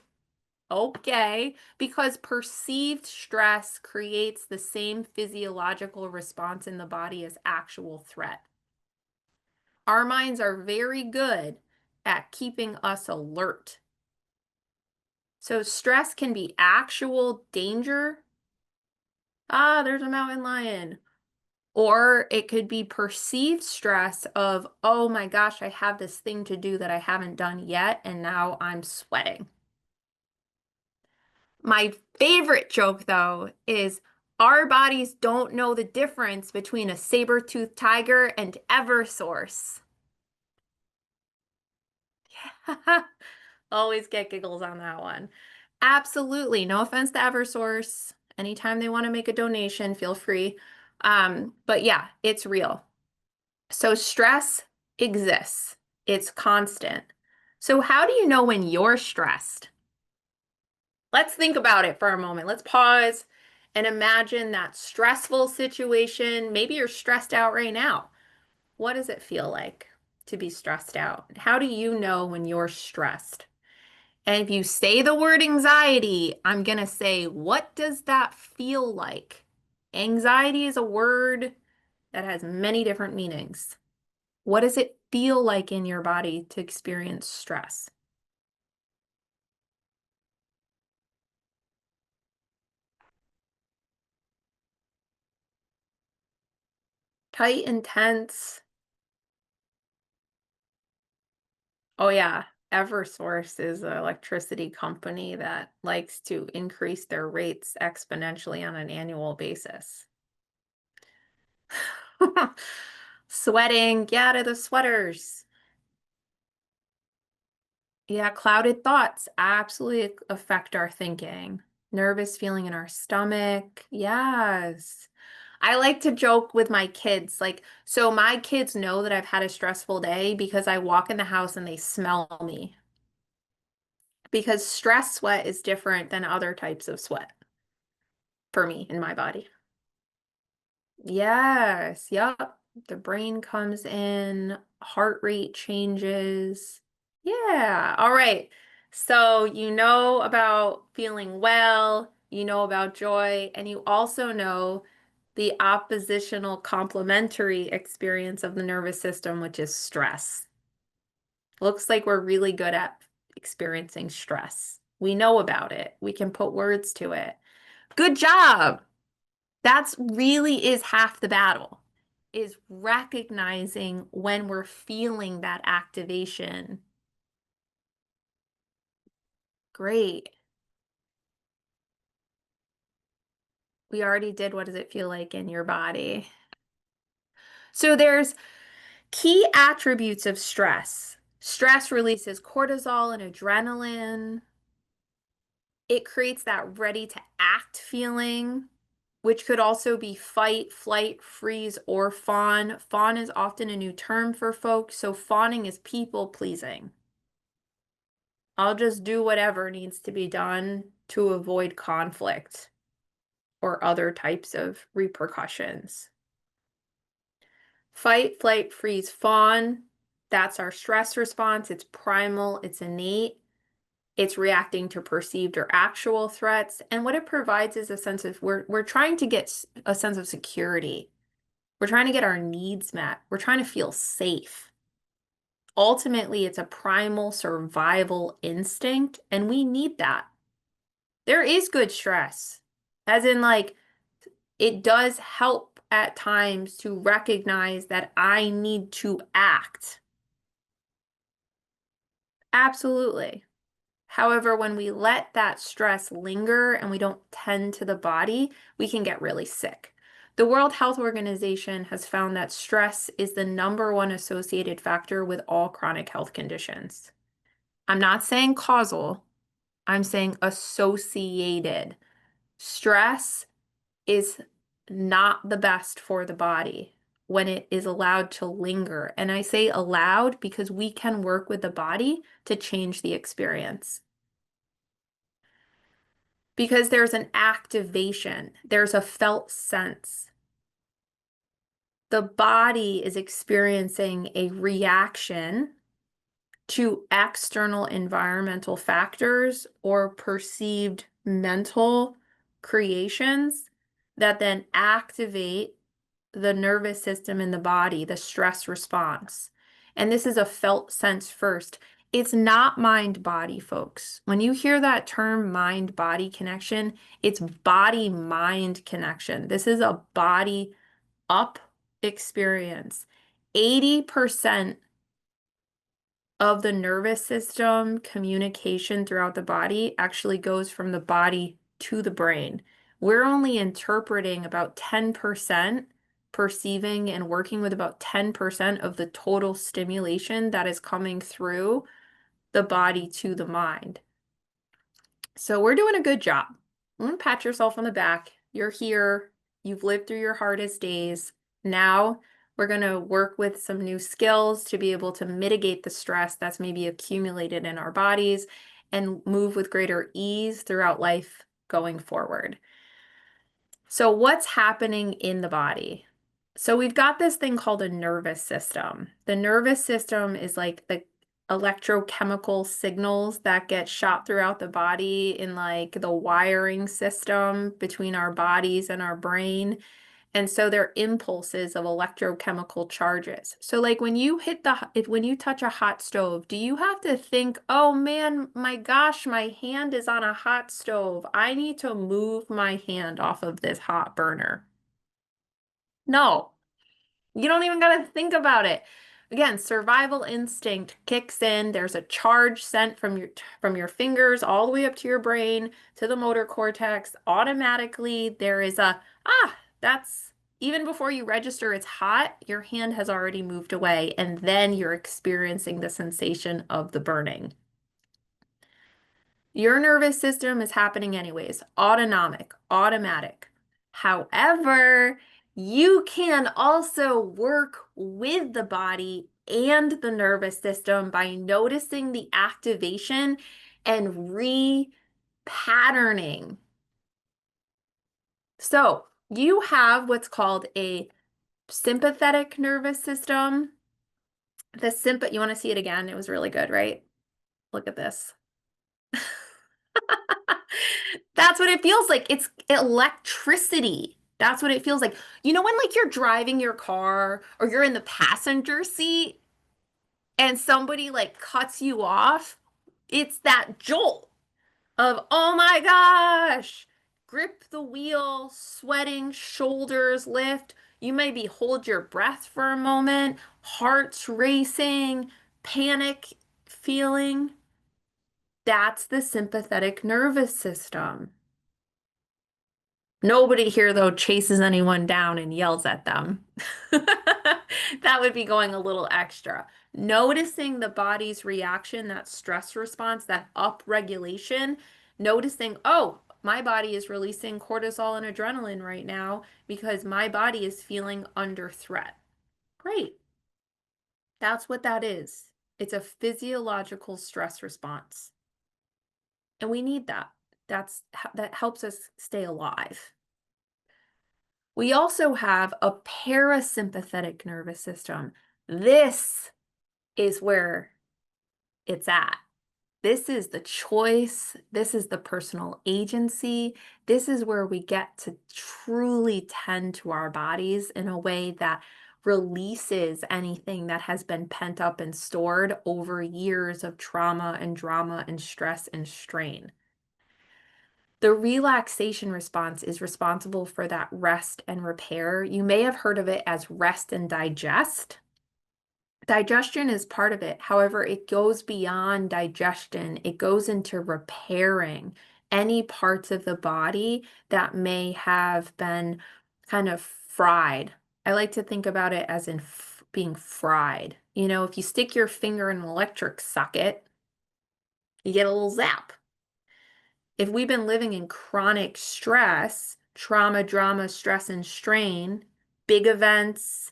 Okay, because perceived stress creates the same physiological response in the body as actual threat. Our minds are very good at keeping us alert. So stress can be actual danger. Ah, there's a mountain lion. Or it could be perceived stress of, oh my gosh, I have this thing to do that I haven't done yet, and now I'm sweating. My favorite joke, though, is our bodies don't know the difference between a saber-toothed tiger and Eversource. Always get giggles on that one. Absolutely. No offense to Eversource. Anytime they want to make a donation, feel free. But yeah, it's real. So stress exists. It's constant. So how do you know when you're stressed? Let's think about it for a moment. Let's pause and imagine that stressful situation. Maybe you're stressed out right now. What does it feel like to be stressed out? How do you know when you're stressed? And if you say the word anxiety, I'm going to say, what does that feel like? Anxiety is a word that has many different meanings. What does it feel like in your body to experience stress? Tight and tense. Oh, yeah. Eversource is an electricity company that likes to increase their rates exponentially on an annual basis. Sweating, get out of the sweaters. Yeah, clouded thoughts absolutely affect our thinking. Nervous feeling in our stomach. Yes. I like to joke with my kids. So my kids know that I've had a stressful day because I walk in the house and they smell me. Because stress sweat is different than other types of sweat. for me in my body. Yes, yep. The brain comes in, heart rate changes. Yeah. All right. So you know about feeling well, you know about joy, and you also know the oppositional complementary experience of the nervous system, which is stress. Looks like we're really good at experiencing stress. We know about it. We can put words to it. Good job. That's really is half the battle, is recognizing when we're feeling that activation. Great. We already did what does it feel like in your body. So there's key attributes of stress. Stress releases cortisol and adrenaline. It creates that ready to act feeling, which could also be fight, flight, freeze, or fawn. Fawn is often a new term for folks. So fawning is people pleasing. I'll just do whatever needs to be done to avoid conflict or other types of repercussions. Fight, flight, freeze, fawn. That's our stress response. It's primal, it's innate. It's reacting to perceived or actual threats. And what it provides is a sense of we're trying to get a sense of security. We're trying to get our needs met. We're trying to feel safe. Ultimately, it's a primal survival instinct, and we need that. There is good stress, as in, like, it does help at times to recognize that I need to act. Absolutely. However, when we let that stress linger and we don't tend to the body, we can get really sick. The World Health Organization has found that stress is the #1 associated factor with all chronic health conditions. I'm not saying causal, I'm saying associated. Stress is not the best for the body when it is allowed to linger. And I say allowed because we can work with the body to change the experience. Because there's an activation, there's a felt sense. The body is experiencing a reaction to external environmental factors or perceived mental creations that then activate the nervous system in the body, the stress response. And this is a felt sense first. It's not mind body, folks. When you hear that term mind body connection, it's body mind connection. This is a body up experience. 80% of the nervous system communication throughout the body actually goes from the body to the brain. We're only interpreting about 10%, perceiving and working with about 10% of the total stimulation that is coming through the body to the mind. So we're doing a good job. I'm gonna pat yourself on the back. You're here. You've lived through your hardest days. Now we're going to work with some new skills to be able to mitigate the stress that's maybe accumulated in our bodies and move with greater ease throughout life going forward. So what's happening in the body? So we've got this thing called a nervous system. The nervous system is like the electrochemical signals that get shot throughout the body in like the wiring system between our bodies and our brain. And so they're impulses of electrochemical charges. So like when you when you touch a hot stove, do you have to think, oh man, my gosh, my hand is on a hot stove. I need to move my hand off of this hot burner. No, you don't even got to think about it. Again, survival instinct kicks in. There's a charge sent from your fingers all the way up to your brain to the motor cortex. Automatically, there is that's even before you register it's hot, your hand has already moved away, and then you're experiencing the sensation of the burning. Your nervous system is happening anyways, autonomic, automatic. However, you can also work with the body and the nervous system by noticing the activation and repatterning. So you have what's called a sympathetic nervous system. You want to see it again? It was really good, right? Look at this. That's what it feels like. It's electricity. That's what it feels like. You know when like you're driving your car or you're in the passenger seat and somebody like cuts you off? It's that jolt of, oh my gosh, grip the wheel, sweating, shoulders lift. You maybe hold your breath for a moment, heart's racing, panic feeling. That's the sympathetic nervous system. Nobody here, though, chases anyone down and yells at them. That would be going a little extra. Noticing the body's reaction, that stress response, that upregulation, noticing, oh, my body is releasing cortisol and adrenaline right now because my body is feeling under threat. Great. That's what that is. It's a physiological stress response. And we need that. That helps us stay alive. We also have a parasympathetic nervous system. This is where it's at. This is the choice. This is the personal agency. This is where we get to truly tend to our bodies in a way that releases anything that has been pent up and stored over years of trauma and drama and stress and strain. The relaxation response is responsible for that rest and repair. You may have heard of it as rest and digest. Digestion is part of it. However, it goes beyond digestion. It goes into repairing any parts of the body that may have been kind of fried. I like to think about it as in being fried. You know, if you stick your finger in an electric socket, you get a little zap. If we've been living in chronic stress, trauma, drama, stress, and strain, big events,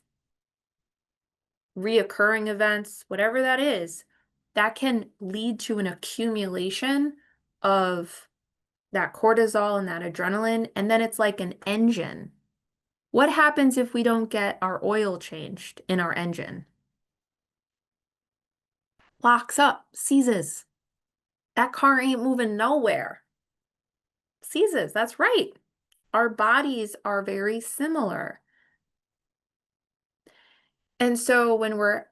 reoccurring events, whatever that is, that can lead to an accumulation of that cortisol and that adrenaline. And then it's like an engine. What happens if we don't get our oil changed in our engine? Locks up, seizes. That car ain't moving nowhere. Seizes, that's right. Our bodies are very similar. And so when we're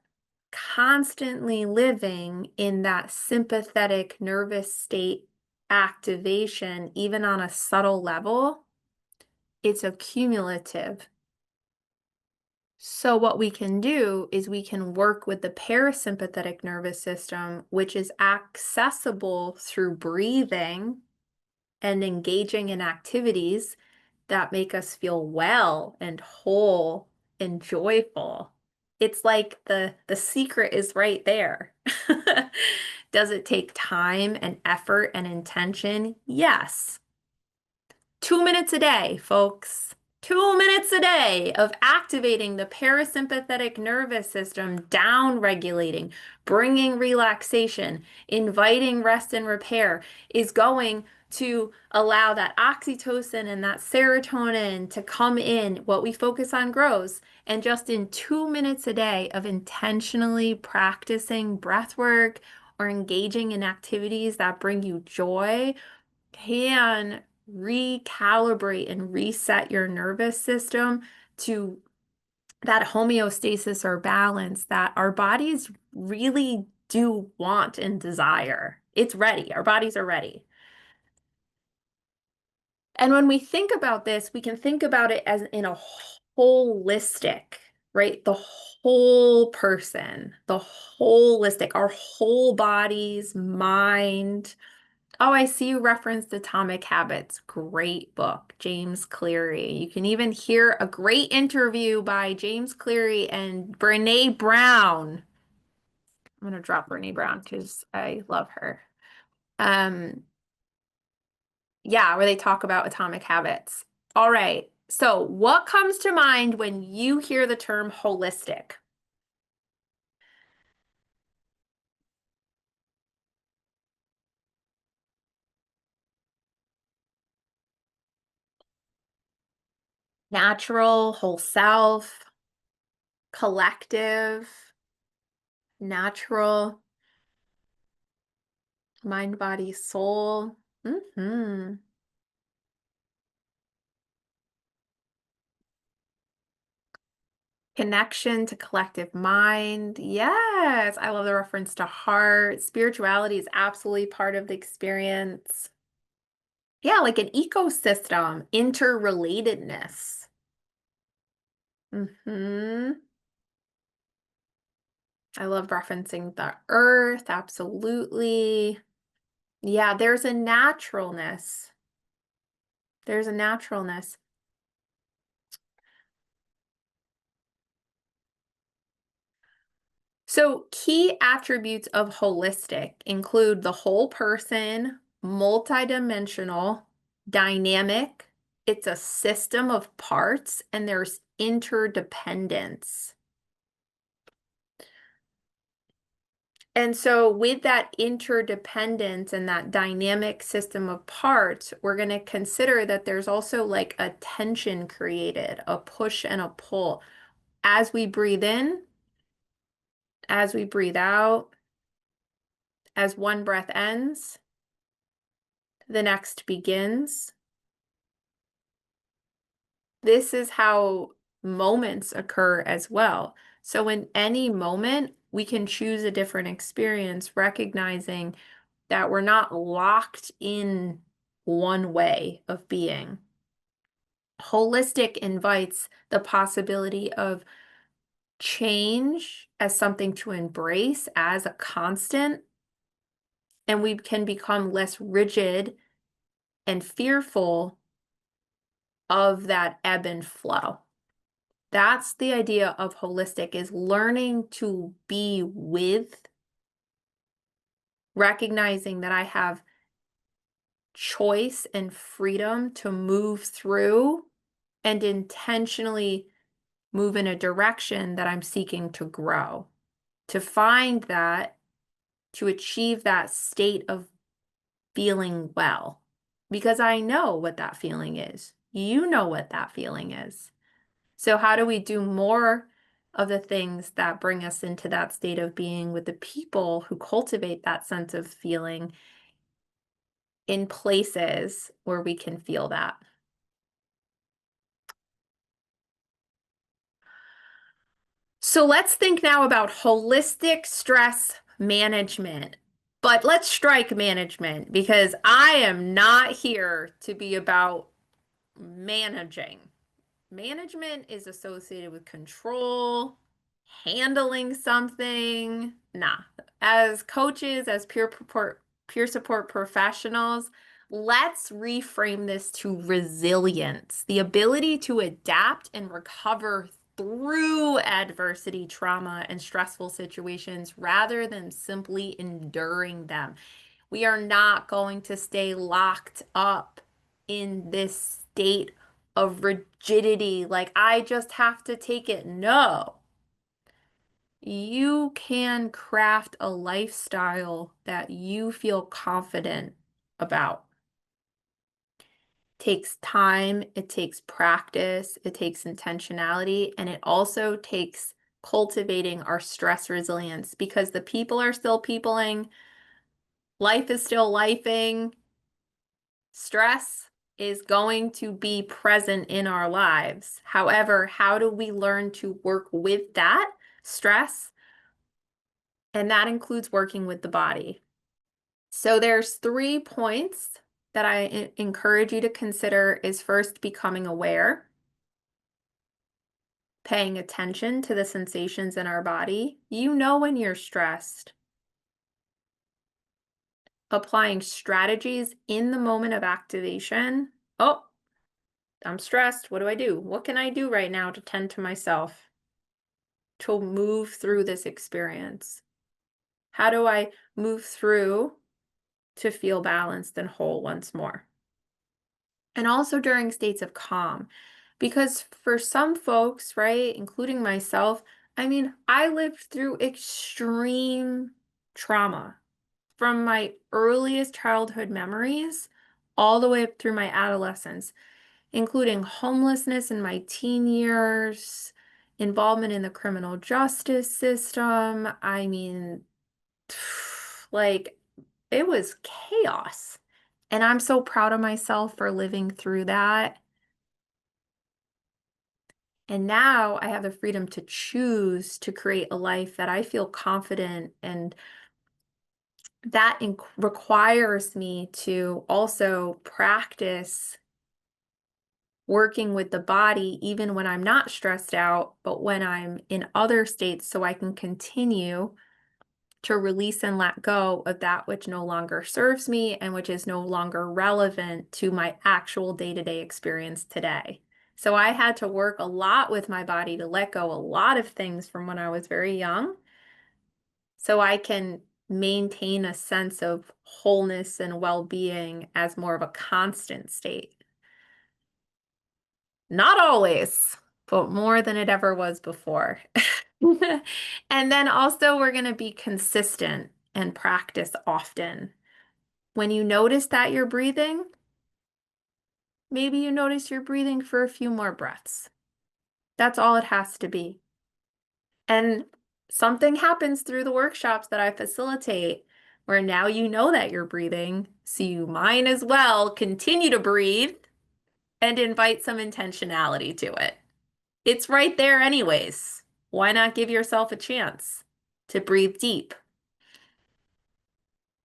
constantly living in that sympathetic nervous state activation, even on a subtle level, it's accumulative. So what we can do is we can work with the parasympathetic nervous system, which is accessible through breathing and engaging in activities that make us feel well and whole and joyful. It's like the secret is right there. Does it take time and effort and intention? Yes. 2 minutes a day, folks. 2 minutes a day of activating the parasympathetic nervous system, down regulating, bringing relaxation, inviting rest and repair is going to allow that oxytocin and that serotonin to come in. What we focus on grows. And just in 2 minutes a day of intentionally practicing breath work or engaging in activities that bring you joy can recalibrate and reset your nervous system to that homeostasis or balance that our bodies really do want and desire. It's ready. Our bodies are ready. And when we think about this, we can think about it as in a holistic, right? The whole person, the holistic, our whole bodies, mind. Oh, I see you referenced Atomic Habits. Great book, James Cleary. You can even hear a great interview by James Cleary and Brene Brown. I'm going to drop Brene Brown because I love her. Um, yeah, where they talk about atomic habits. All right. So, what comes to mind when you hear the term holistic? natural, whole self, collective, natural, mind, body, soul. Hmm. Connection to collective mind. Yes, I love the reference to heart. Spirituality is absolutely part of the experience. Yeah, like an ecosystem, interrelatedness. Hmm. I love referencing the earth, absolutely. Yeah, there's a naturalness. There's a naturalness. So, key attributes of holistic include the whole person, multidimensional, dynamic. It's a system of parts, and there's interdependence. And so, with that interdependence and that dynamic system of parts, we're going to consider that there's also like a tension created, a push and a pull. As we breathe in, as we breathe out, as one breath ends, the next begins. This is how moments occur as well. So, in any moment, we can choose a different experience, recognizing that we're not locked in one way of being. Holistic invites the possibility of change as something to embrace as a constant, and we can become less rigid and fearful of that ebb and flow. That's the idea of holistic, is learning to be with, recognizing that I have choice and freedom to move through and intentionally move in a direction that I'm seeking to grow, to find that, to achieve that state of feeling well. Because I know what that feeling is. You know what that feeling is. So, how do we do more of the things that bring us into that state of being with the people who cultivate that sense of feeling in places where we can feel that? So let's think now about holistic stress management. But let's strike management, because I am not here to be about managing. Management is associated with control, handling something. Nah. As coaches, as peer support professionals, let's reframe this to resilience, the ability to adapt and recover through adversity, trauma, and stressful situations rather than simply enduring them. We are not going to stay locked up in this state of rigidity, like I just have to take it. No. You can craft a lifestyle that you feel confident about. It takes time, it takes practice, it takes intentionality, and it also takes cultivating our stress resilience, because the people are still peopling, life is still lifing. Stress is going to be present in our lives. However, how do we learn to work with that stress? And that includes working with the body. So there's 3 points that I encourage you to consider. Is first, becoming aware, paying attention to the sensations in our body. You know when you're stressed. Applying strategies in the moment of activation. Oh, I'm stressed. What do I do? What can I do right now to tend to myself, to move through this experience? How do I move through to feel balanced and whole once more? And also during states of calm, because for some folks, right, including myself, I mean, I lived through extreme trauma from my earliest childhood memories all the way up through my adolescence. including homelessness in my teen years, involvement in the criminal justice system. I mean, like, it was chaos. And I'm so proud of myself for living through that. And now I have the freedom to choose to create a life that I feel confident, and that requires me to also practice working with the body even when I'm not stressed out, but when I'm in other states, so I can continue to release and let go of that which no longer serves me and which is no longer relevant to my actual day-to-day experience today. So I had to work a lot with my body to let go a lot of things from when I was very young, so I can maintain a sense of wholeness and well-being as more of a constant state. Not always, but more than it ever was before. And then also, we're going to be consistent and practice often. When you notice that you're breathing, maybe you notice you're breathing for a few more breaths. That's all it has to be. And something happens through the workshops that I facilitate where now you know that you're breathing, so you might as well continue to breathe and invite some intentionality to it. It's right there anyways. Why not give yourself a chance to breathe deep?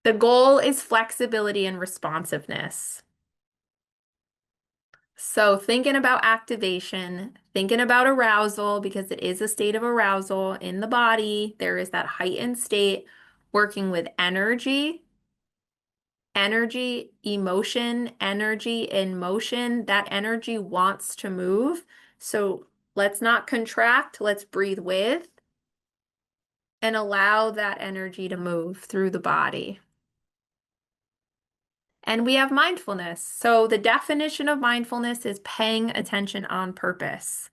The goal is flexibility and responsiveness. So thinking about activation, thinking about arousal, because it is a state of arousal in the body, there is that heightened state, working with energy, emotion, energy in motion. That energy wants to move. So let's not contract, let's breathe with and allow that energy to move through the body. And we have mindfulness. So the definition of mindfulness is paying attention on purpose.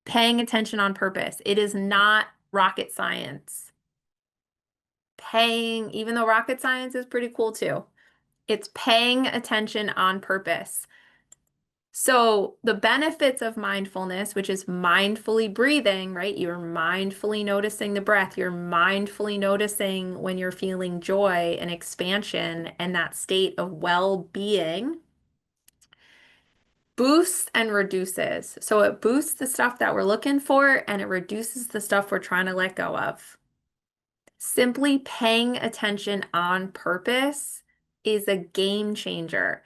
Paying attention on purpose. It is not rocket science. Even though rocket science is pretty cool too, it's paying attention on purpose. So the benefits of mindfulness, which is mindfully breathing, right? You're mindfully noticing the breath. You're mindfully noticing when you're feeling joy and expansion and that state of well-being. Boosts and reduces. So it boosts the stuff that we're looking for and it reduces the stuff we're trying to let go of. Simply paying attention on purpose is a game changer.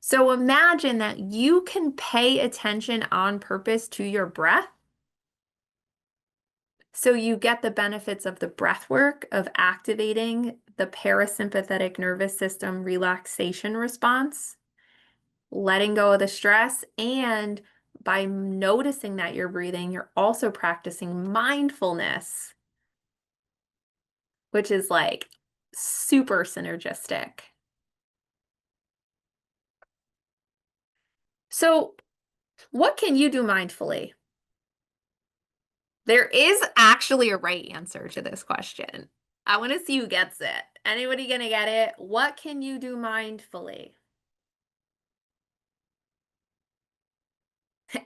So imagine that you can pay attention on purpose to your breath. So you get the benefits of the breath work of activating the parasympathetic nervous system relaxation response, letting go of the stress, and by noticing that you're breathing, you're also practicing mindfulness, which is like super synergistic. So, what can you do mindfully? There is actually a right answer to this question. I want to see who gets it. Anybody gonna get it? What can you do mindfully?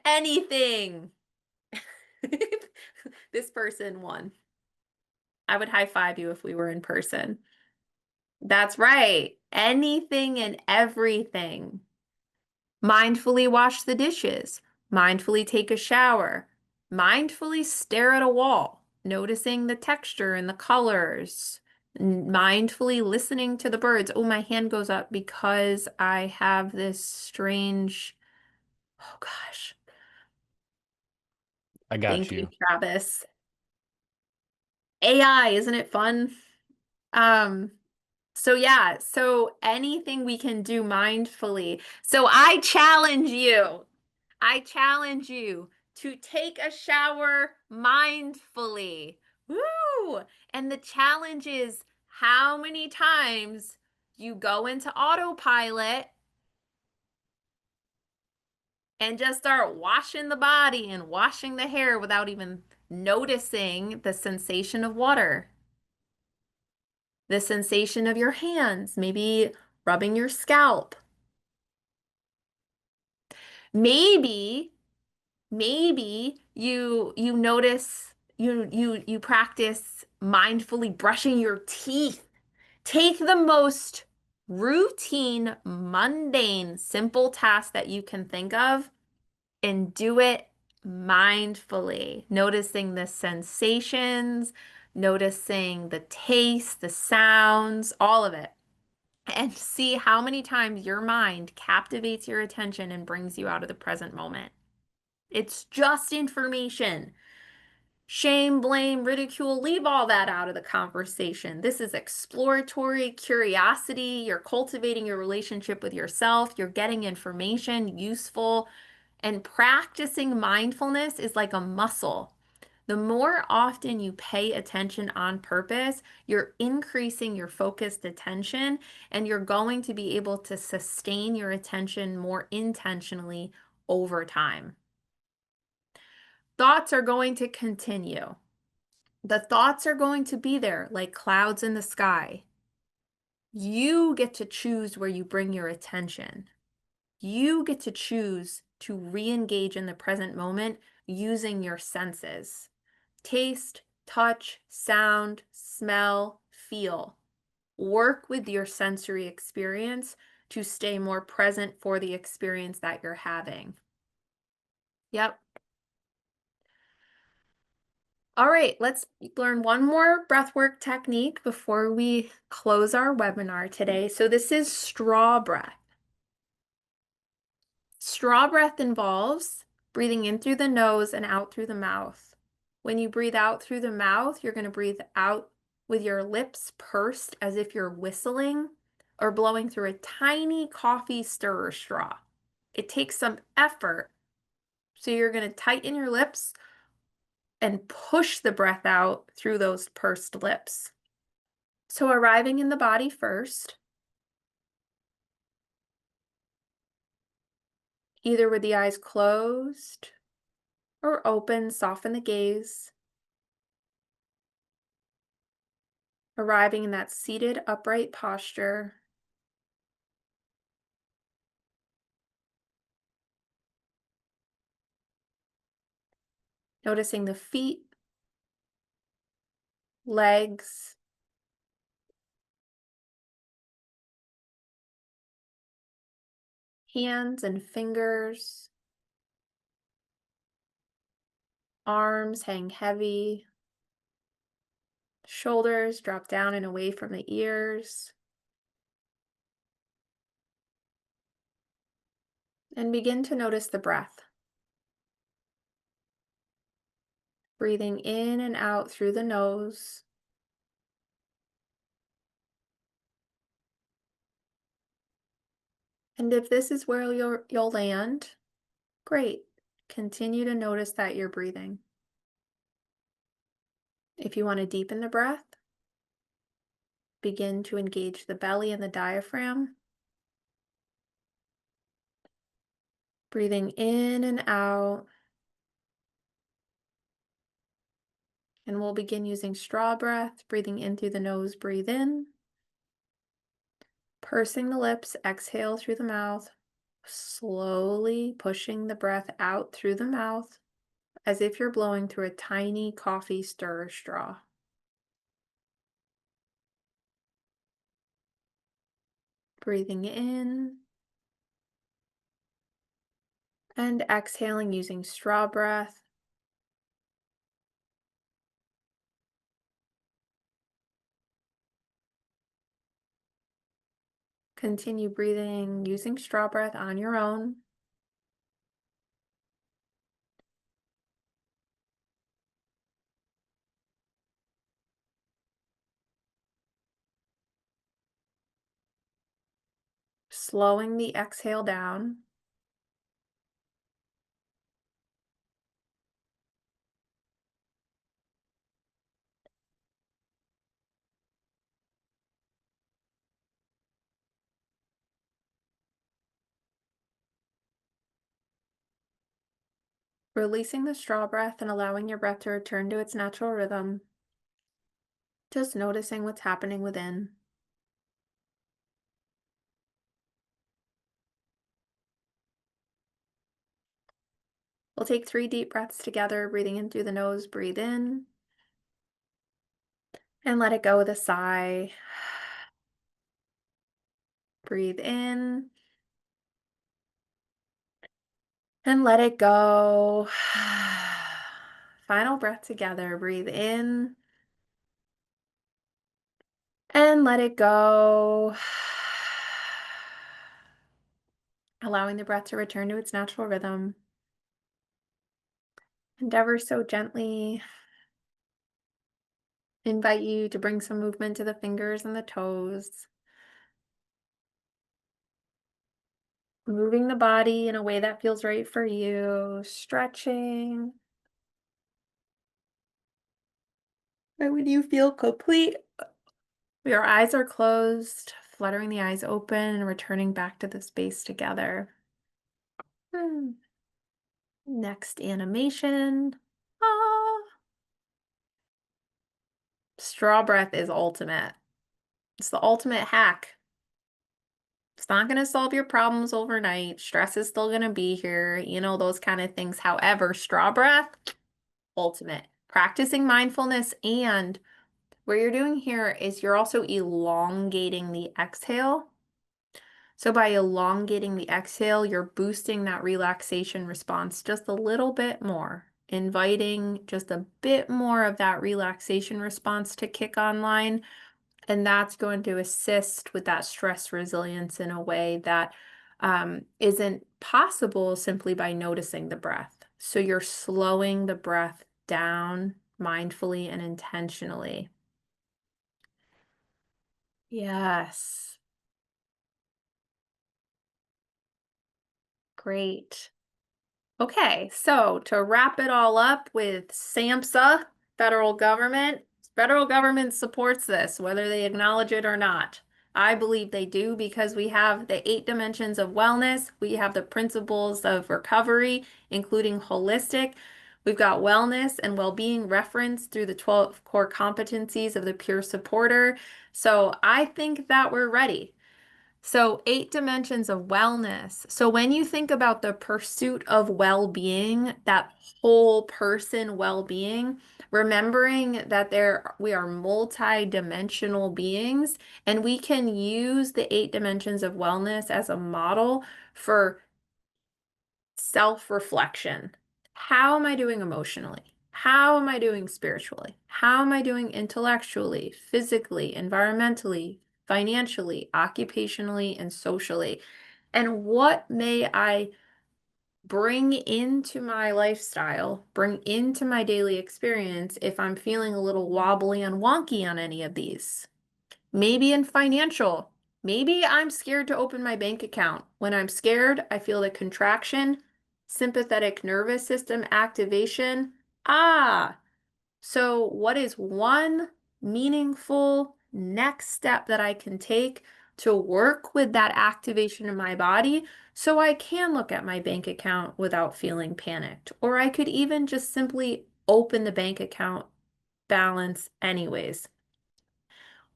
Anything. This person won. I would high five you if we were in person. That's right. Anything and everything. Mindfully wash the dishes, mindfully take a shower, mindfully stare at a wall, noticing the texture and the colors, mindfully listening to the birds. Oh, my hand goes up because I have this strange, oh gosh. I got Thank you, you. Travis. AI, isn't it fun? Um, so yeah, so anything we can do mindfully. So I challenge you to take a shower mindfully. Woo! And the challenge is how many times you go into autopilot and just start washing the body and washing the hair without even noticing the sensation of water, the sensation of your hands, maybe rubbing your scalp. Maybe, maybe you notice you practice mindfully brushing your teeth. Take the most routine, mundane, simple task that you can think of and do it mindfully, noticing the sensations, noticing the taste, the sounds, all of it. And see how many times your mind captivates your attention and brings you out of the present moment. It's just information. Shame, blame, ridicule, leave all that out of the conversation. This is exploratory curiosity. You're cultivating your relationship with yourself. You're getting information useful. And practicing mindfulness is like a muscle. The more often you pay attention on purpose, you're increasing your focused attention and you're going to be able to sustain your attention more intentionally over time. Thoughts are going to continue. The thoughts are going to be there like clouds in the sky. You get to choose where you bring your attention. You get to choose to re-engage in the present moment using your senses. Taste, touch, sound, smell, feel. Work with your sensory experience to stay more present for the experience that you're having. Yep. All right, let's learn one more breathwork technique before we close our webinar today. So this is straw breath. Straw breath involves breathing in through the nose and out through the mouth. When you breathe out through the mouth, you're going to breathe out with your lips pursed as if you're whistling or blowing through a tiny coffee stirrer straw. It takes some effort. So you're going to tighten your lips and push the breath out through those pursed lips. So arriving in the body first, either with the eyes closed or open, soften the gaze. Arriving in that seated upright posture. Noticing the feet, legs, hands and fingers, arms hang heavy, shoulders drop down and away from the ears. And begin to notice the breath. Breathing in and out through the nose. And if this is where you'll land, great. Continue to notice that you're breathing. If you want to deepen the breath, begin to engage the belly and the diaphragm. Breathing in and out. And we'll begin using straw breath, breathing in through the nose, breathe in. Pursing the lips, exhale through the mouth. Slowly pushing the breath out through the mouth as if you're blowing through a tiny coffee stirrer straw. Breathing in and exhaling using straw breath. Continue breathing using straw breath on your own. Slowing the exhale down. Releasing the straw breath and allowing your breath to return to its natural rhythm. Just noticing what's happening within. We'll take 3 deep breaths together, breathing in through the nose. Breathe in and let it go with a sigh. Breathe in and let it go. Final breath together. Breathe in and let it go. Allowing the breath to return to its natural rhythm. And ever so gently invite you to bring some movement to the fingers and the toes. Moving the body in a way that feels right for you. Stretching. And when you feel complete, your eyes are closed, fluttering the eyes open and returning back to the space together. Hmm. Next animation. Ah. Straw breath is ultimate. It's the ultimate hack. It's not going to solve your problems overnight. Stress is still going to be here, those kind of things. However, straw breath, ultimate. Practicing mindfulness, and what you're doing here is you're also elongating the exhale. So by elongating the exhale, you're boosting that relaxation response just a little bit more, inviting just a bit more of that relaxation response to kick online. And that's going to assist with that stress resilience in a way that isn't possible simply by noticing the breath. So you're slowing the breath down mindfully and intentionally. Yes. Great. Okay, so to wrap it all up with SAMHSA, federal government supports this, whether they acknowledge it or not. I believe they do because we have the 8 dimensions of wellness. We have the principles of recovery, including holistic. We've got wellness and well-being referenced through the 12 core competencies of the peer supporter. So I think that we're ready. So 8 dimensions of wellness. So when you think about the pursuit of well-being, that whole person well-being, remembering that we are multi-dimensional beings, and we can use the 8 dimensions of wellness as a model for self-reflection. How am I doing emotionally? How am I doing spiritually? How am I doing intellectually, physically, environmentally, financially, occupationally, and socially? And what may I bring into my lifestyle, bring into my daily experience if I'm feeling a little wobbly and wonky on any of these? Maybe in financial. Maybe I'm scared to open my bank account. When I'm scared, I feel the contraction, sympathetic nervous system activation. Ah, so what is one meaningful next step that I can take to work with that activation in my body so I can look at my bank account without feeling panicked? Or I could even just simply open the bank account balance anyways.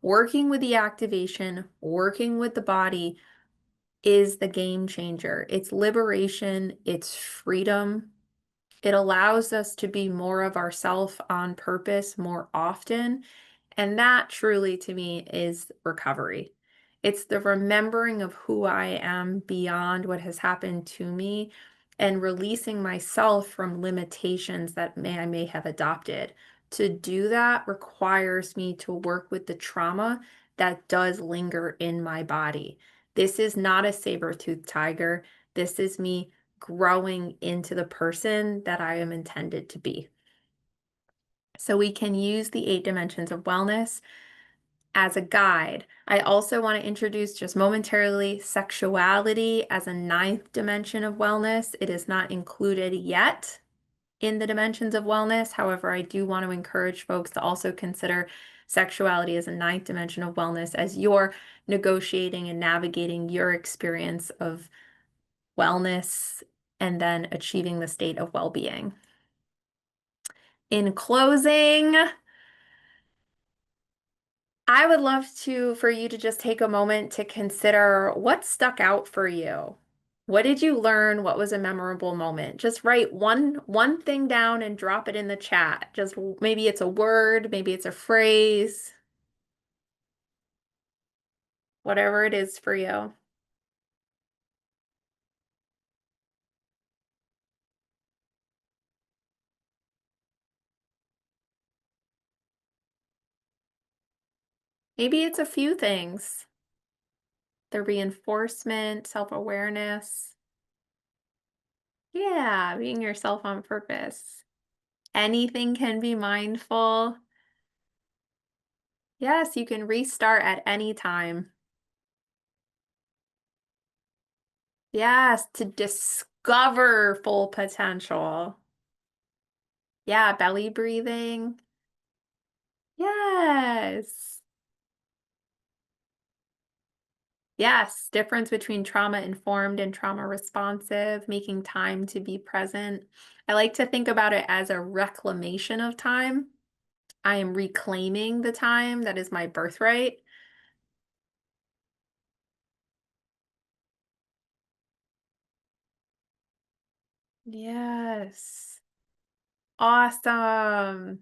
Working with the activation, working with the body is the game changer. It's liberation, it's freedom. It allows us to be more of ourself on purpose more often. And that truly, to me, is recovery. It's the remembering of who I am beyond what has happened to me and releasing myself from limitations that I may have adopted. To do that requires me to work with the trauma that does linger in my body. This is not a saber-toothed tiger. This is me growing into the person that I am intended to be. So we can use the 8 dimensions of wellness as a guide. I also want to introduce just momentarily sexuality as a 9th dimension of wellness. It is not included yet in the dimensions of wellness. However, I do want to encourage folks to also consider sexuality as a 9th dimension of wellness as you're negotiating and navigating your experience of wellness and then achieving the state of well-being. In closing, I would love for you to just take a moment to consider what stuck out for you. What did you learn? What was a memorable moment? Just write one thing down and drop it in the chat. Just maybe it's a word, maybe it's a phrase, whatever it is for you. Maybe it's a few things. The reinforcement, self-awareness. Yeah, being yourself on purpose. Anything can be mindful. Yes, you can restart at any time. Yes, to discover full potential. Yeah, belly breathing. Yes. Yes, difference between trauma informed and trauma responsive, making time to be present. I like to think about it as a reclamation of time. I am reclaiming the time that is my birthright. Yes. Awesome.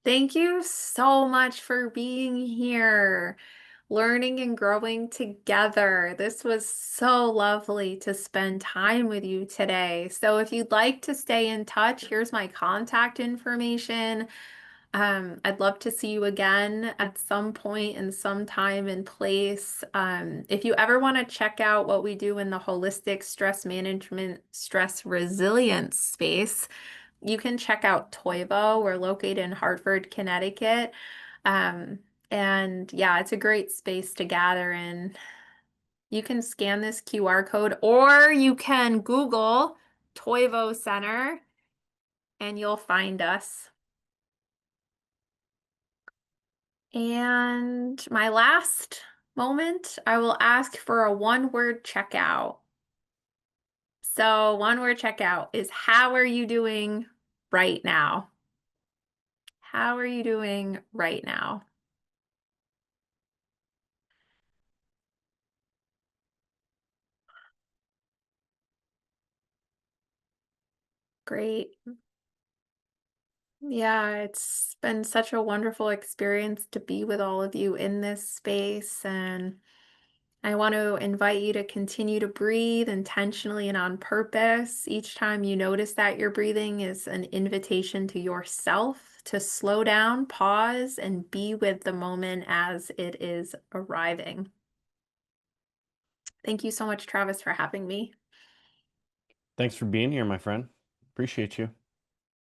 Thank you so much for being here, learning and growing together. This was so lovely to spend time with you today. So if you'd like to stay in touch, here's my contact information. I'd love to see you again at some point in some time and place. If you ever want to check out what we do in the holistic stress management, stress resilience space, you can check out Toivo. We're located in Hartford, Connecticut. Um, and yeah, it's a great space to gather in. You can scan this QR code or you can Google Toivo Center and you'll find us. And my last moment, I will ask for a one-word checkout. So, one-word checkout is how are you doing right now? How are you doing right now? Great. Yeah, it's been such a wonderful experience to be with all of you in this space. And I want to invite you to continue to breathe intentionally and on purpose. Each time you notice that your breathing is an invitation to yourself to slow down, pause, and be with the moment as it is arriving. Thank you so much, Travis, for having me. Thanks for being here, my friend. Appreciate you.